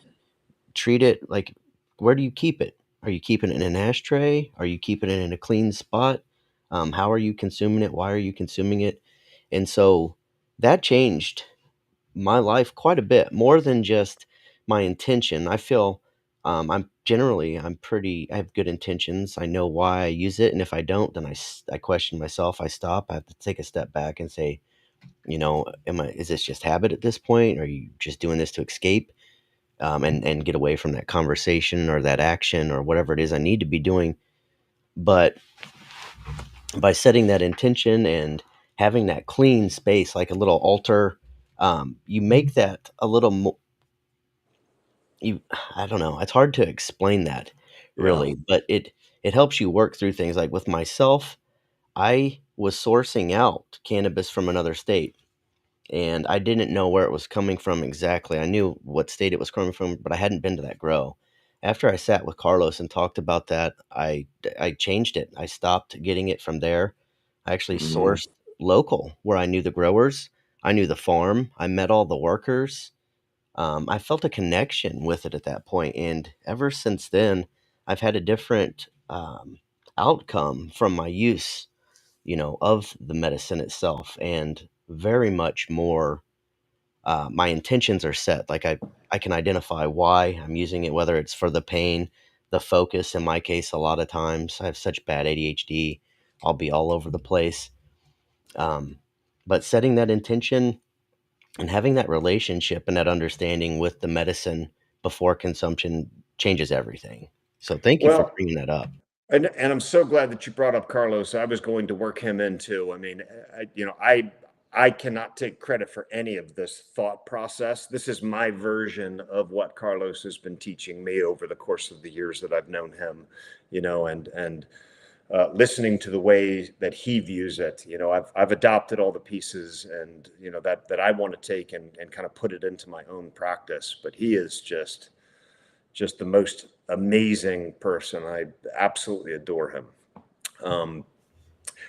Speaker 1: treat it like, where do you keep it? Are you keeping it in an ashtray? Are you keeping it in a clean spot? How are you consuming it? Why are you consuming it? And so that changed my life quite a bit, more than just my intention. I feel I have good intentions. I know why I use it. And if I don't, then I question myself. I stop. I have to take a step back and say, is this just habit at this point? Or are you just doing this to escape? And get away from that conversation or that action or whatever it is I need to be doing. But by setting that intention and having that clean space, like a little altar, you make that a little more. I don't know. It's hard to explain that
Speaker 2: Yeah.
Speaker 1: really, but it helps you work through things. Like with myself, I was sourcing out cannabis from another state, and I didn't know where it was coming from exactly. I knew what state it was coming from, but I hadn't been to that grow. after I sat with Carlos and talked about that, I changed it. I stopped getting it from there. I actually
Speaker 2: Mhm.
Speaker 1: sourced local where I knew the growers, I knew the farm, I met all the workers. I felt a connection with it at that point, and ever since then, I've had a different outcome from my use, of the medicine itself, and very much more. My intentions are set. Like I can identify why I'm using it, whether it's for the pain, the focus. In my case, a lot of times I have such bad ADHD, I'll be all over the place. Um, but setting that intention and having that relationship and that understanding with the medicine before consumption changes everything. So thank you for
Speaker 2: Well,
Speaker 1: bringing that up.
Speaker 2: and I'm so glad that you brought up Carlos. I was going to work him into. I mean, I cannot take credit for any of this thought process. This is my version of what Carlos has been teaching me over the course of the years that I've known him, and listening to the way that he views it. I've adopted all the pieces, and that I want to take and kind of put it into my own practice. But he is just the most amazing person. I absolutely adore him. Um,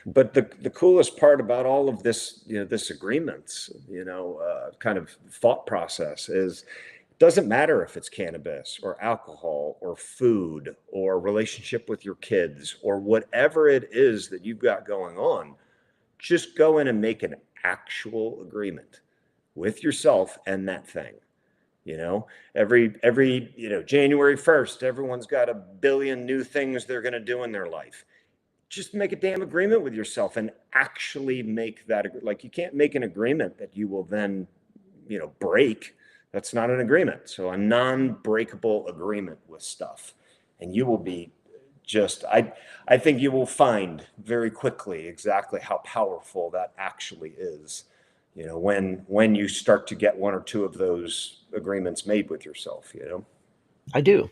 Speaker 2: but the coolest part about all of this, this agreements, kind of thought process is it doesn't matter if it's cannabis or alcohol or food or relationship with your kids or whatever it is that you've got going on. Just go in and make an actual agreement with yourself and that thing. Every January 1st, everyone's got a billion new things they're going to do in their life. Just make a damn agreement with yourself and actually make that. Like, you can't make an agreement that you will then break. That's not an agreement. So a non-breakable agreement with stuff, and you will be just I think you will find very quickly exactly how powerful that actually is, when you start to get one or two of those agreements made with yourself.
Speaker 1: I do.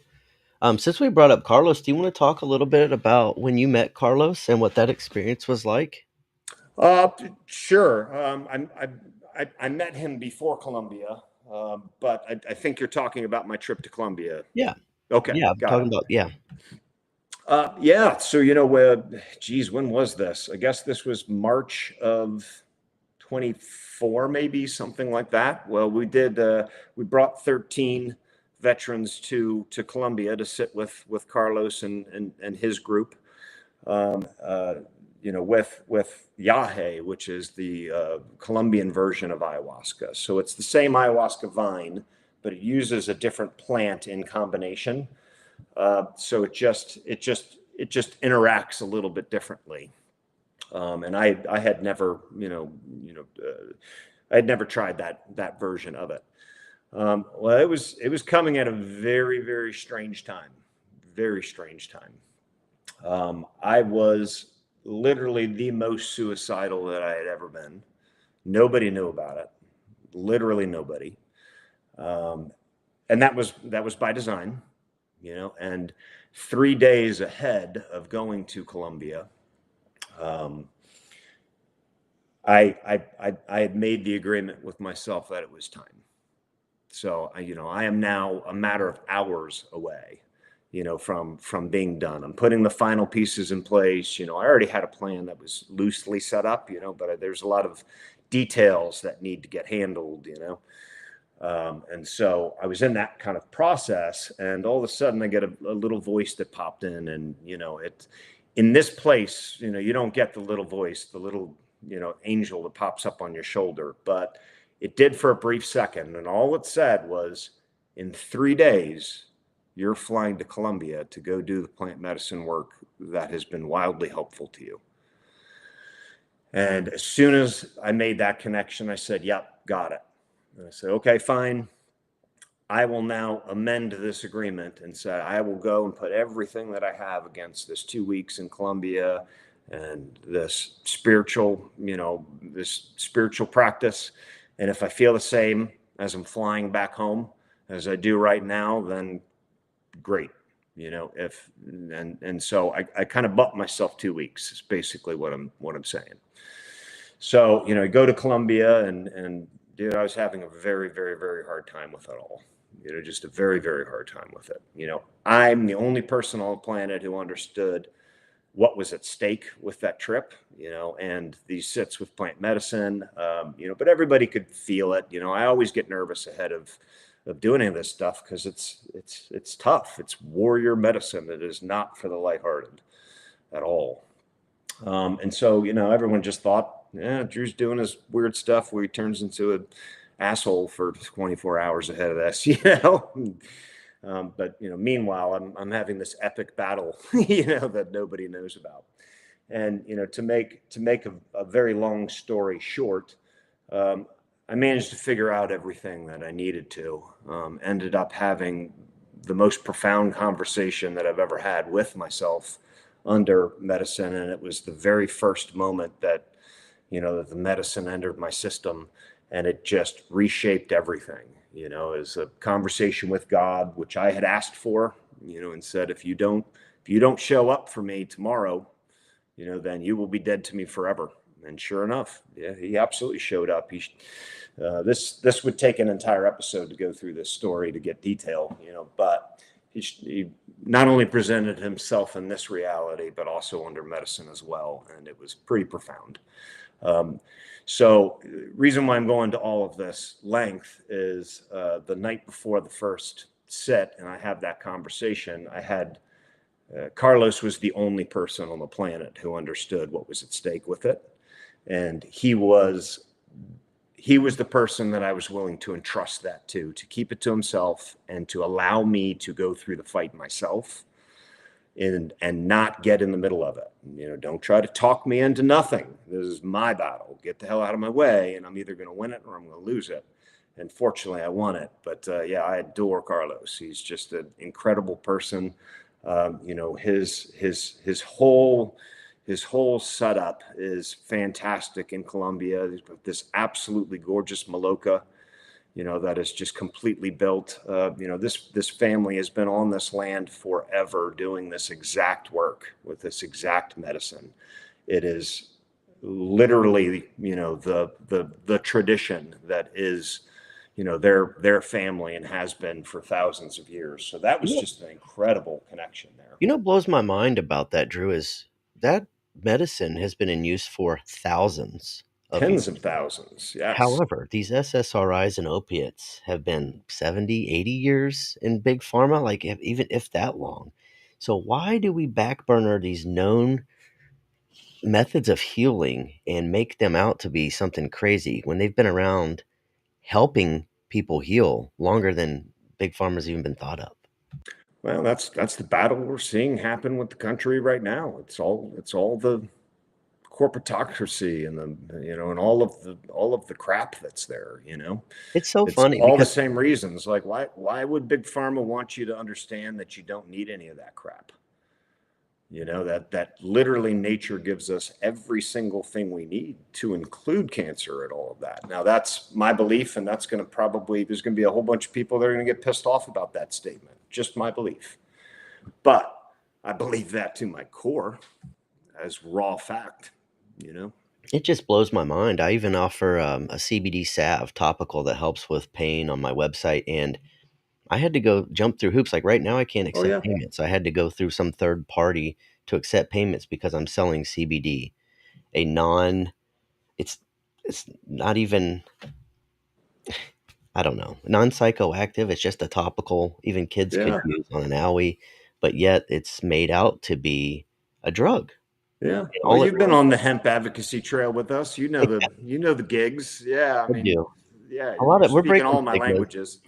Speaker 1: Since we brought up Carlos, do you want to talk a little bit about when you met Carlos and what that experience was like?
Speaker 2: uh sure. I met him before Columbia, but I think you're talking about my trip to Columbia.
Speaker 1: Yeah.
Speaker 2: Okay,
Speaker 1: Yeah. I'm
Speaker 2: got it.
Speaker 1: talking about, yeah.
Speaker 2: Yeah, so geez, when was this? I guess this was March of 24, maybe something like that. Well, we brought 13 veterans to Columbia to sit with Carlos and his group, with yahe, which is the Colombian version of ayahuasca. So it's the same ayahuasca vine, but it uses a different plant in combination. So it just interacts a little bit differently. And I had never, I had never tried that version of it. Well, it was coming at a very, very strange time, very strange time. I was literally the most suicidal that I had ever been. Nobody knew about it, literally nobody. Um, and that was by design. And 3 days ahead of going to Columbia, um, I had made the agreement with myself that it was time. So I am now a matter of hours away, from being done. I'm putting the final pieces in place. I already had a plan that was loosely set up, but there's a lot of details that need to get handled. And so I was in that kind of process, and all of a sudden I get a little voice that popped in, and it in this place, you don't get the little voice, the little angel that pops up on your shoulder, but it did for a brief second, and all it said was, in 3 days, you're flying to Colombia to go do the plant medicine work that has been wildly helpful to you. And as soon as I made that connection, I said, "Yep, got it." And I said, "Okay, fine. I will now amend this agreement and say I will go and put everything that I have against this 2 weeks in Colombia and this spiritual practice. And if I feel the same as I'm flying back home as I do right now, then great. If and so I kind of bumped myself 2 weeks is basically what I'm saying. So, I go to Colombia, and dude, I was having a very, very, very hard time with it all. just a very, very hard time with it. I'm the only person on the planet who understood what was at stake with that trip, and these sits with plant medicine, but everybody could feel it. I always get nervous ahead of doing any of this stuff because it's tough. It's warrior medicine. It is not for the lighthearted at all. And so, everyone just thought, yeah, Drew's doing his weird stuff where he turns into an asshole for 24 hours ahead of this, but meanwhile, I'm having this epic battle, that nobody knows about. And to make a very long story short, I managed to figure out everything that I needed to. Ended up having the most profound conversation that I've ever had with myself under medicine, and it was the very first moment that that the medicine entered my system, and it just reshaped everything. As a conversation with God, which I had asked for, and said, if you don't show up for me tomorrow, then you will be dead to me forever. And sure enough, yeah, he absolutely showed up. This would take an entire episode to go through this story to get detail, but he not only presented himself in this reality, but also under medicine as well. And it was pretty profound. So reason why I'm going to all of this length is the night before the first sit, and I have that conversation, I had Carlos was the only person on the planet who understood what was at stake with it. And he was the person that I was willing to entrust that to keep it to himself and to allow me to go through the fight myself and not get in the middle of it. Don't try to talk me into nothing. This is my battle. Get the hell out of my way, and I'm either going to win it or I'm going to lose it. And fortunately, I won it. But yeah, I adore Carlos. He's just an incredible person. His whole setup is fantastic in Colombia. He's got this absolutely gorgeous Maloca, that is just completely built. This family has been on this land forever doing this exact work with this exact medicine. It is literally, the tradition that is, their family and has been for thousands of years. So that was just an incredible connection there.
Speaker 1: Blows my mind about that, Drew, is that medicine has been in use for thousands of years.
Speaker 2: Tens of thousands, yes.
Speaker 1: However, these SSRIs and opiates have been 70, 80 years in big pharma, like even if that long. So why do we backburner these known methods of healing and make them out to be something crazy when they've been around helping people heal longer than big pharma's even been thought of?
Speaker 2: Well, that's the battle we're seeing happen with the country right now. It's all the corporatocracy and and all of the crap that's there.
Speaker 1: It's so
Speaker 2: It's
Speaker 1: funny
Speaker 2: all the
Speaker 1: because
Speaker 2: same reasons. Like why would big pharma want you to understand that you don't need any of that crap? That literally nature gives us every single thing we need, to include cancer and all of that. Now that's my belief, and that's going to there's going to be a whole bunch of people that are going to get pissed off about that statement. Just my belief. But I believe that to my core as raw fact,
Speaker 1: it just blows my mind. I even offer a CBD salve topical that helps with pain on my website, and I had to go jump through hoops. Like right now, I can't
Speaker 2: Oh
Speaker 1: accept
Speaker 2: yeah.
Speaker 1: payments. I had to go through some third party to accept payments because I'm selling CBD, a non. It's not even, I don't know, non psychoactive. It's just a topical. Even kids could
Speaker 2: Yeah.
Speaker 1: use on an owie, but yet it's made out to be a drug.
Speaker 2: Yeah.
Speaker 1: And
Speaker 2: Well,
Speaker 1: all it
Speaker 2: you've been
Speaker 1: really
Speaker 2: on the hemp advocacy trail with us. You know the gigs. Yeah. I
Speaker 1: I
Speaker 2: mean,
Speaker 1: do.
Speaker 2: yeah,
Speaker 1: A lot
Speaker 2: you're
Speaker 1: of we're
Speaker 2: speaking
Speaker 1: breaking
Speaker 2: all my
Speaker 1: stigmas.
Speaker 2: languages.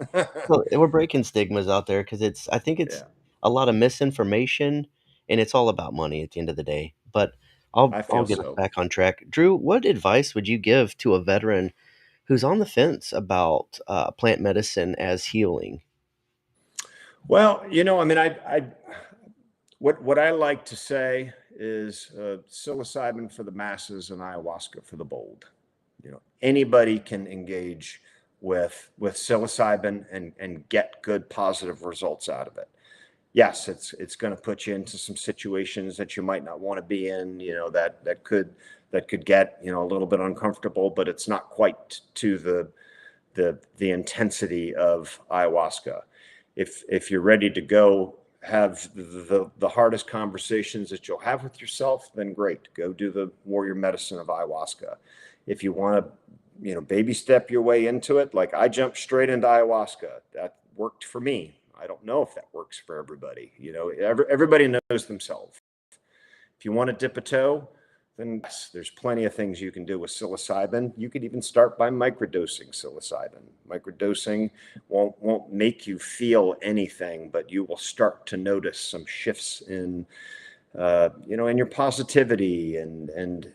Speaker 1: So we're breaking stigmas out there because I think it's
Speaker 2: Yeah.
Speaker 1: a lot of misinformation, and it's all about money at the end of the day. But
Speaker 2: I
Speaker 1: I'll
Speaker 2: feel
Speaker 1: get us
Speaker 2: so.
Speaker 1: back on track. Drew, what advice would you give to a veteran who's on the fence about plant medicine as healing?
Speaker 2: Well, I mean, what I like to say is psilocybin for the masses and ayahuasca for the bold. Anybody can engage with psilocybin and get good positive results out of it. Yes, it's going to put you into some situations that you might not want to be in. That could get a little bit uncomfortable, but it's not quite to the intensity of ayahuasca. If you're ready to go have the hardest conversations that you'll have with yourself, then great, go do the warrior medicine of ayahuasca. If you want to, baby step your way into it, like I jumped straight into ayahuasca, that worked for me. I don't know if that works for everybody. Everybody knows themselves. If you want to dip a toe, then yes, there's plenty of things you can do with psilocybin. You could even start by microdosing psilocybin. Microdosing won't make you feel anything, but you will start to notice some shifts in in your positivity and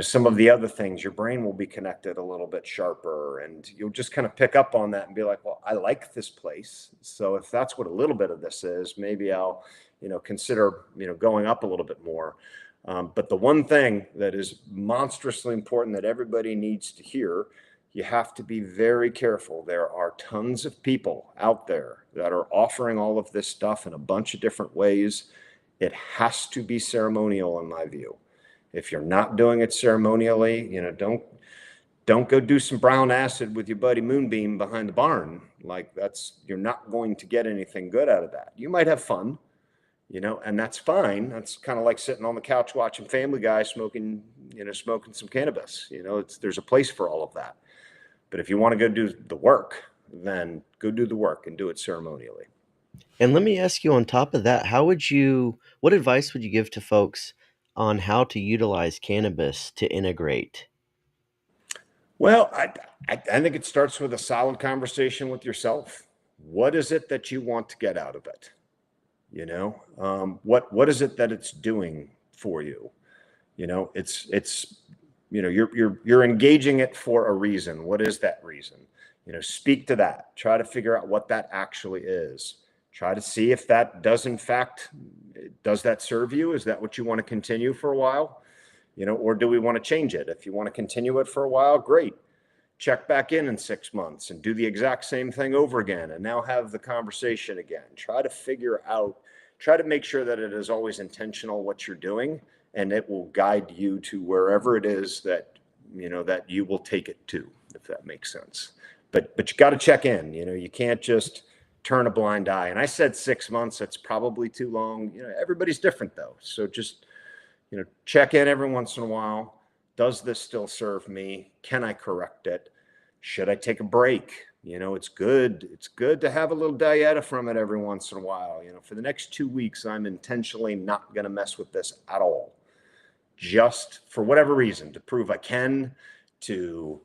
Speaker 2: some of the other things. Your brain will be connected a little bit sharper, and you'll just kind of pick up on that and be like, well, I like this place. So if that's what a little bit of this is, maybe I'll, consider, going up a little bit more. But the one thing that is monstrously important that everybody needs to hear, you have to be very careful. There are tons of people out there that are offering all of this stuff in a bunch of different ways. It has to be ceremonial, in my view. If you're not doing it ceremonially, don't go do some brown acid with your buddy Moonbeam behind the barn. Like you're not going to get anything good out of that. You might have fun, and that's fine. That's kind of like sitting on the couch watching Family Guy smoking some cannabis. There's a place for all of that. But if you want to go do the work, then go do the work and do it ceremonially.
Speaker 1: And let me ask you on top of that, what advice would you give to folks on how to utilize cannabis to integrate?
Speaker 2: Well, I think it starts with a solid conversation with yourself. What is it that you want to get out of it? What is it that it's doing for you? You're engaging it for a reason. What is that reason? Speak to that. Try to figure out what that actually is. Try to see if that does that serve you? Is that what you want to continue for a while? Or do we want to change it? If you want to continue it for a while, great. Check back in 6 months and do the exact same thing over again, and now have the conversation again. Try to make sure that it is always intentional what you're doing, and it will guide you to wherever it is that you will take it to, if that makes sense. But you got to check in. You can't just turn a blind eye. And I said 6 months. That's probably too long. Everybody's different though, so just check in every once in a while. Does this still serve me? Can I correct it? Should I take a break? It's good. It's good to have a little dieta from it every once in a while. For the next 2 weeks, I'm intentionally not going to mess with this at all. Just for whatever reason, to prove I can, to,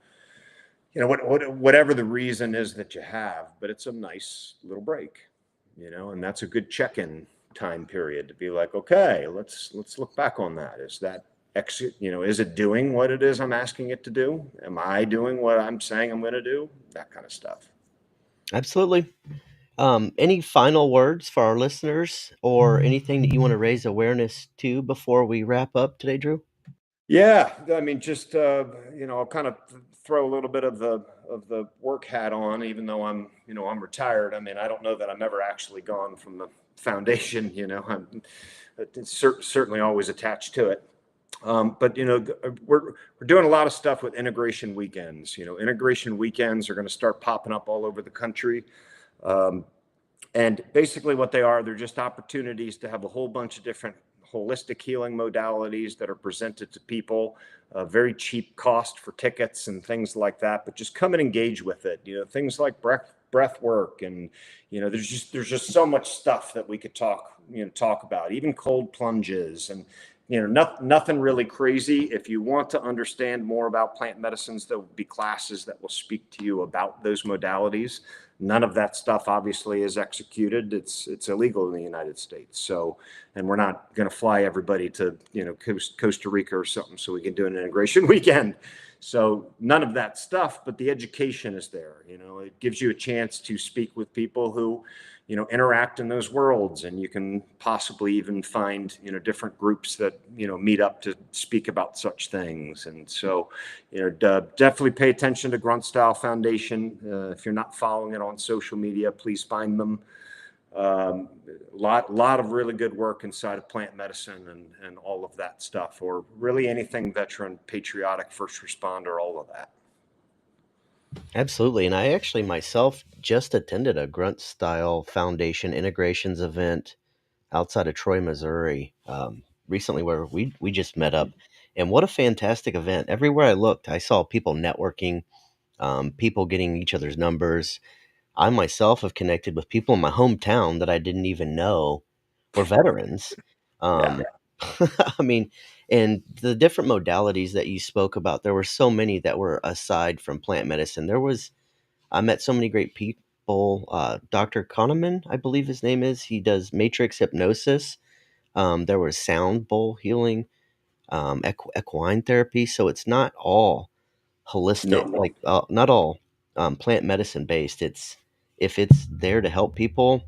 Speaker 2: whatever the reason is that you have, but it's a nice little break, and that's a good check-in time period to be like, okay, let's look back on that. Is that is it doing what it is I'm asking it to do? Am I doing what I'm saying I'm going to do? That kind of stuff.
Speaker 1: Absolutely. Any final words for our listeners or anything that you want to raise awareness to before we wrap up today, Drew?
Speaker 2: Yeah, I mean, just I'll kind of throw a little bit of the work hat on, even though I'm retired. I mean, I don't know that I'm ever actually gone from the foundation. I'm certainly always attached to it. But we're doing a lot of stuff with integration weekends. Integration weekends are going to start popping up all over the country. And basically what they're just opportunities to have a whole bunch of different holistic healing modalities that are presented to people, very cheap cost for tickets and things like that, but just come and engage with it. Things like breath work, and there's just so much stuff that we could talk about, even cold plunges, and nothing really crazy. If you want to understand more about plant medicines, there will be classes that will speak to you about those modalities. None of that stuff obviously is executed. It's illegal in the United States. So, and we're not going to fly everybody to Costa Rica or something so we can do an integration weekend. So none of that stuff, but the education is there. It gives you a chance to speak with people who interact in those worlds, and you can possibly even find different groups that meet up to speak about such things. And so definitely pay attention to Grunt Style Foundation. If you're not following it on social media, please find them. Lot of really good work inside of plant medicine and all of that stuff, or really anything veteran, patriotic, first responder, all of that.
Speaker 1: Absolutely. And I actually myself just attended a Grunt Style Foundation integrations event outside of Troy, Missouri, recently, where we just met up. And what a fantastic event. Everywhere I looked, I saw people networking, people getting each other's numbers. I myself have connected with people in my hometown that I didn't even know were veterans.
Speaker 2: Yeah.
Speaker 1: Um, I mean, and the different modalities that you spoke about, there were so many that were aside from plant medicine. I met so many great people. Dr. Kahneman, I believe his name is, he does matrix hypnosis. There was sound bowl healing, equine therapy. So it's not all holistic,
Speaker 2: No.
Speaker 1: like not all plant medicine based. It's if it's there to help people,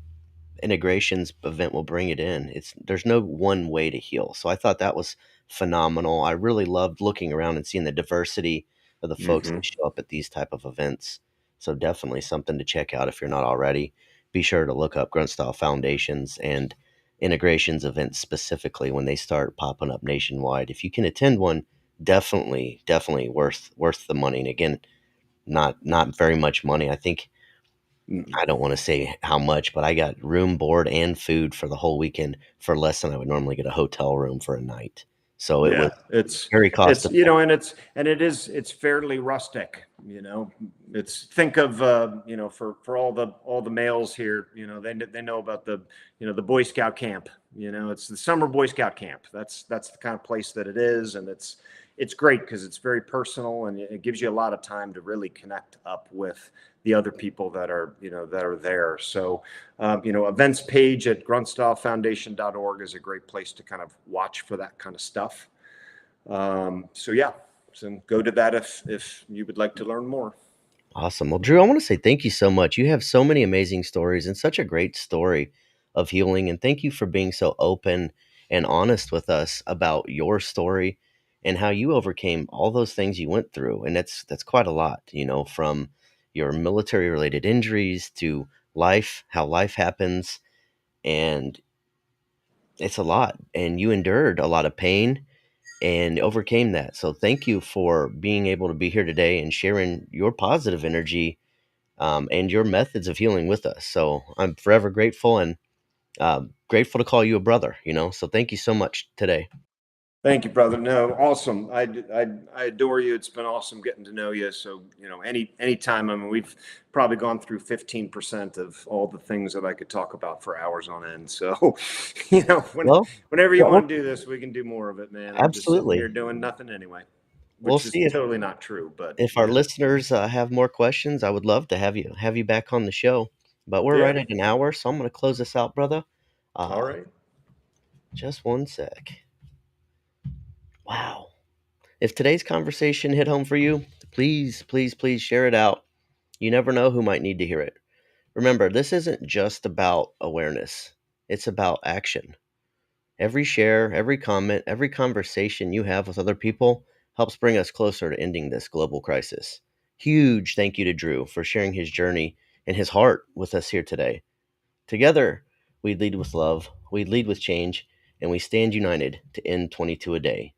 Speaker 1: integrations event will bring it in. It's there's no one way to heal. So I thought that was phenomenal. I really loved looking around and seeing the diversity of the folks
Speaker 2: Hmm.
Speaker 1: that show up at these type of events. So definitely something to check out if you're not already. Be sure to look up Grunt Style Foundations and integrations events specifically when they start popping up nationwide. If you can attend one, definitely worth the money. And again, not very much money. I think I don't want to say how much, but I got room, board, and food for the whole weekend for less than I would normally get a hotel room for a night. So it was
Speaker 2: Yeah, it's
Speaker 1: very cost
Speaker 2: it's
Speaker 1: effective.
Speaker 2: it's fairly rustic. It's think of for all the males here. They know about the Boy Scout camp. It's the summer Boy Scout camp. That's the kind of place that it is, and it's great because it's very personal and it gives you a lot of time to really connect up with the other people that are there. So events page at gruntstylefoundation.org is a great place to kind of watch for that kind of stuff. So yeah, so go to that if you would like to learn more.
Speaker 1: Awesome. Well, Drew, I want to say thank you so much. You have so many amazing stories and such a great story of healing. And thank you for being so open and honest with us about your story and how you overcame all those things you went through. And that's quite a lot, from your military related injuries to life, how life happens. And it's a lot. And you endured a lot of pain and overcame that. So thank you for being able to be here today and sharing your positive energy, and your methods of healing with us. So I'm forever grateful and grateful to call you a brother, So thank you so much today.
Speaker 2: Thank you, brother. No, awesome. I adore you. It's been awesome getting to know you. So any time. I mean, we've probably gone through 15% of all the things that I could talk about for hours on end. So
Speaker 1: Well,
Speaker 2: whenever you
Speaker 1: yeah,
Speaker 2: want to do this, we can do more of it, man. I'm just sitting here
Speaker 1: absolutely.
Speaker 2: doing nothing anyway,
Speaker 1: We'll
Speaker 2: which is
Speaker 1: see
Speaker 2: totally not true. But
Speaker 1: if our listeners have more questions. I would love to have you back on the show. But we're
Speaker 2: yeah.
Speaker 1: right at an hour, so I'm going to close this out, brother.
Speaker 2: All
Speaker 1: Uh,
Speaker 2: right.
Speaker 1: just one sec. Wow. If today's conversation hit home for you, please share it out. You never know who might need to hear it. Remember, this isn't just about awareness, it's about action. Every share, every comment, every conversation you have with other people helps bring us closer to ending this global crisis. Huge thank you to Drew for sharing his journey and his heart with us here today. Together, we lead with love, we lead with change, and we stand united to end 22 a day.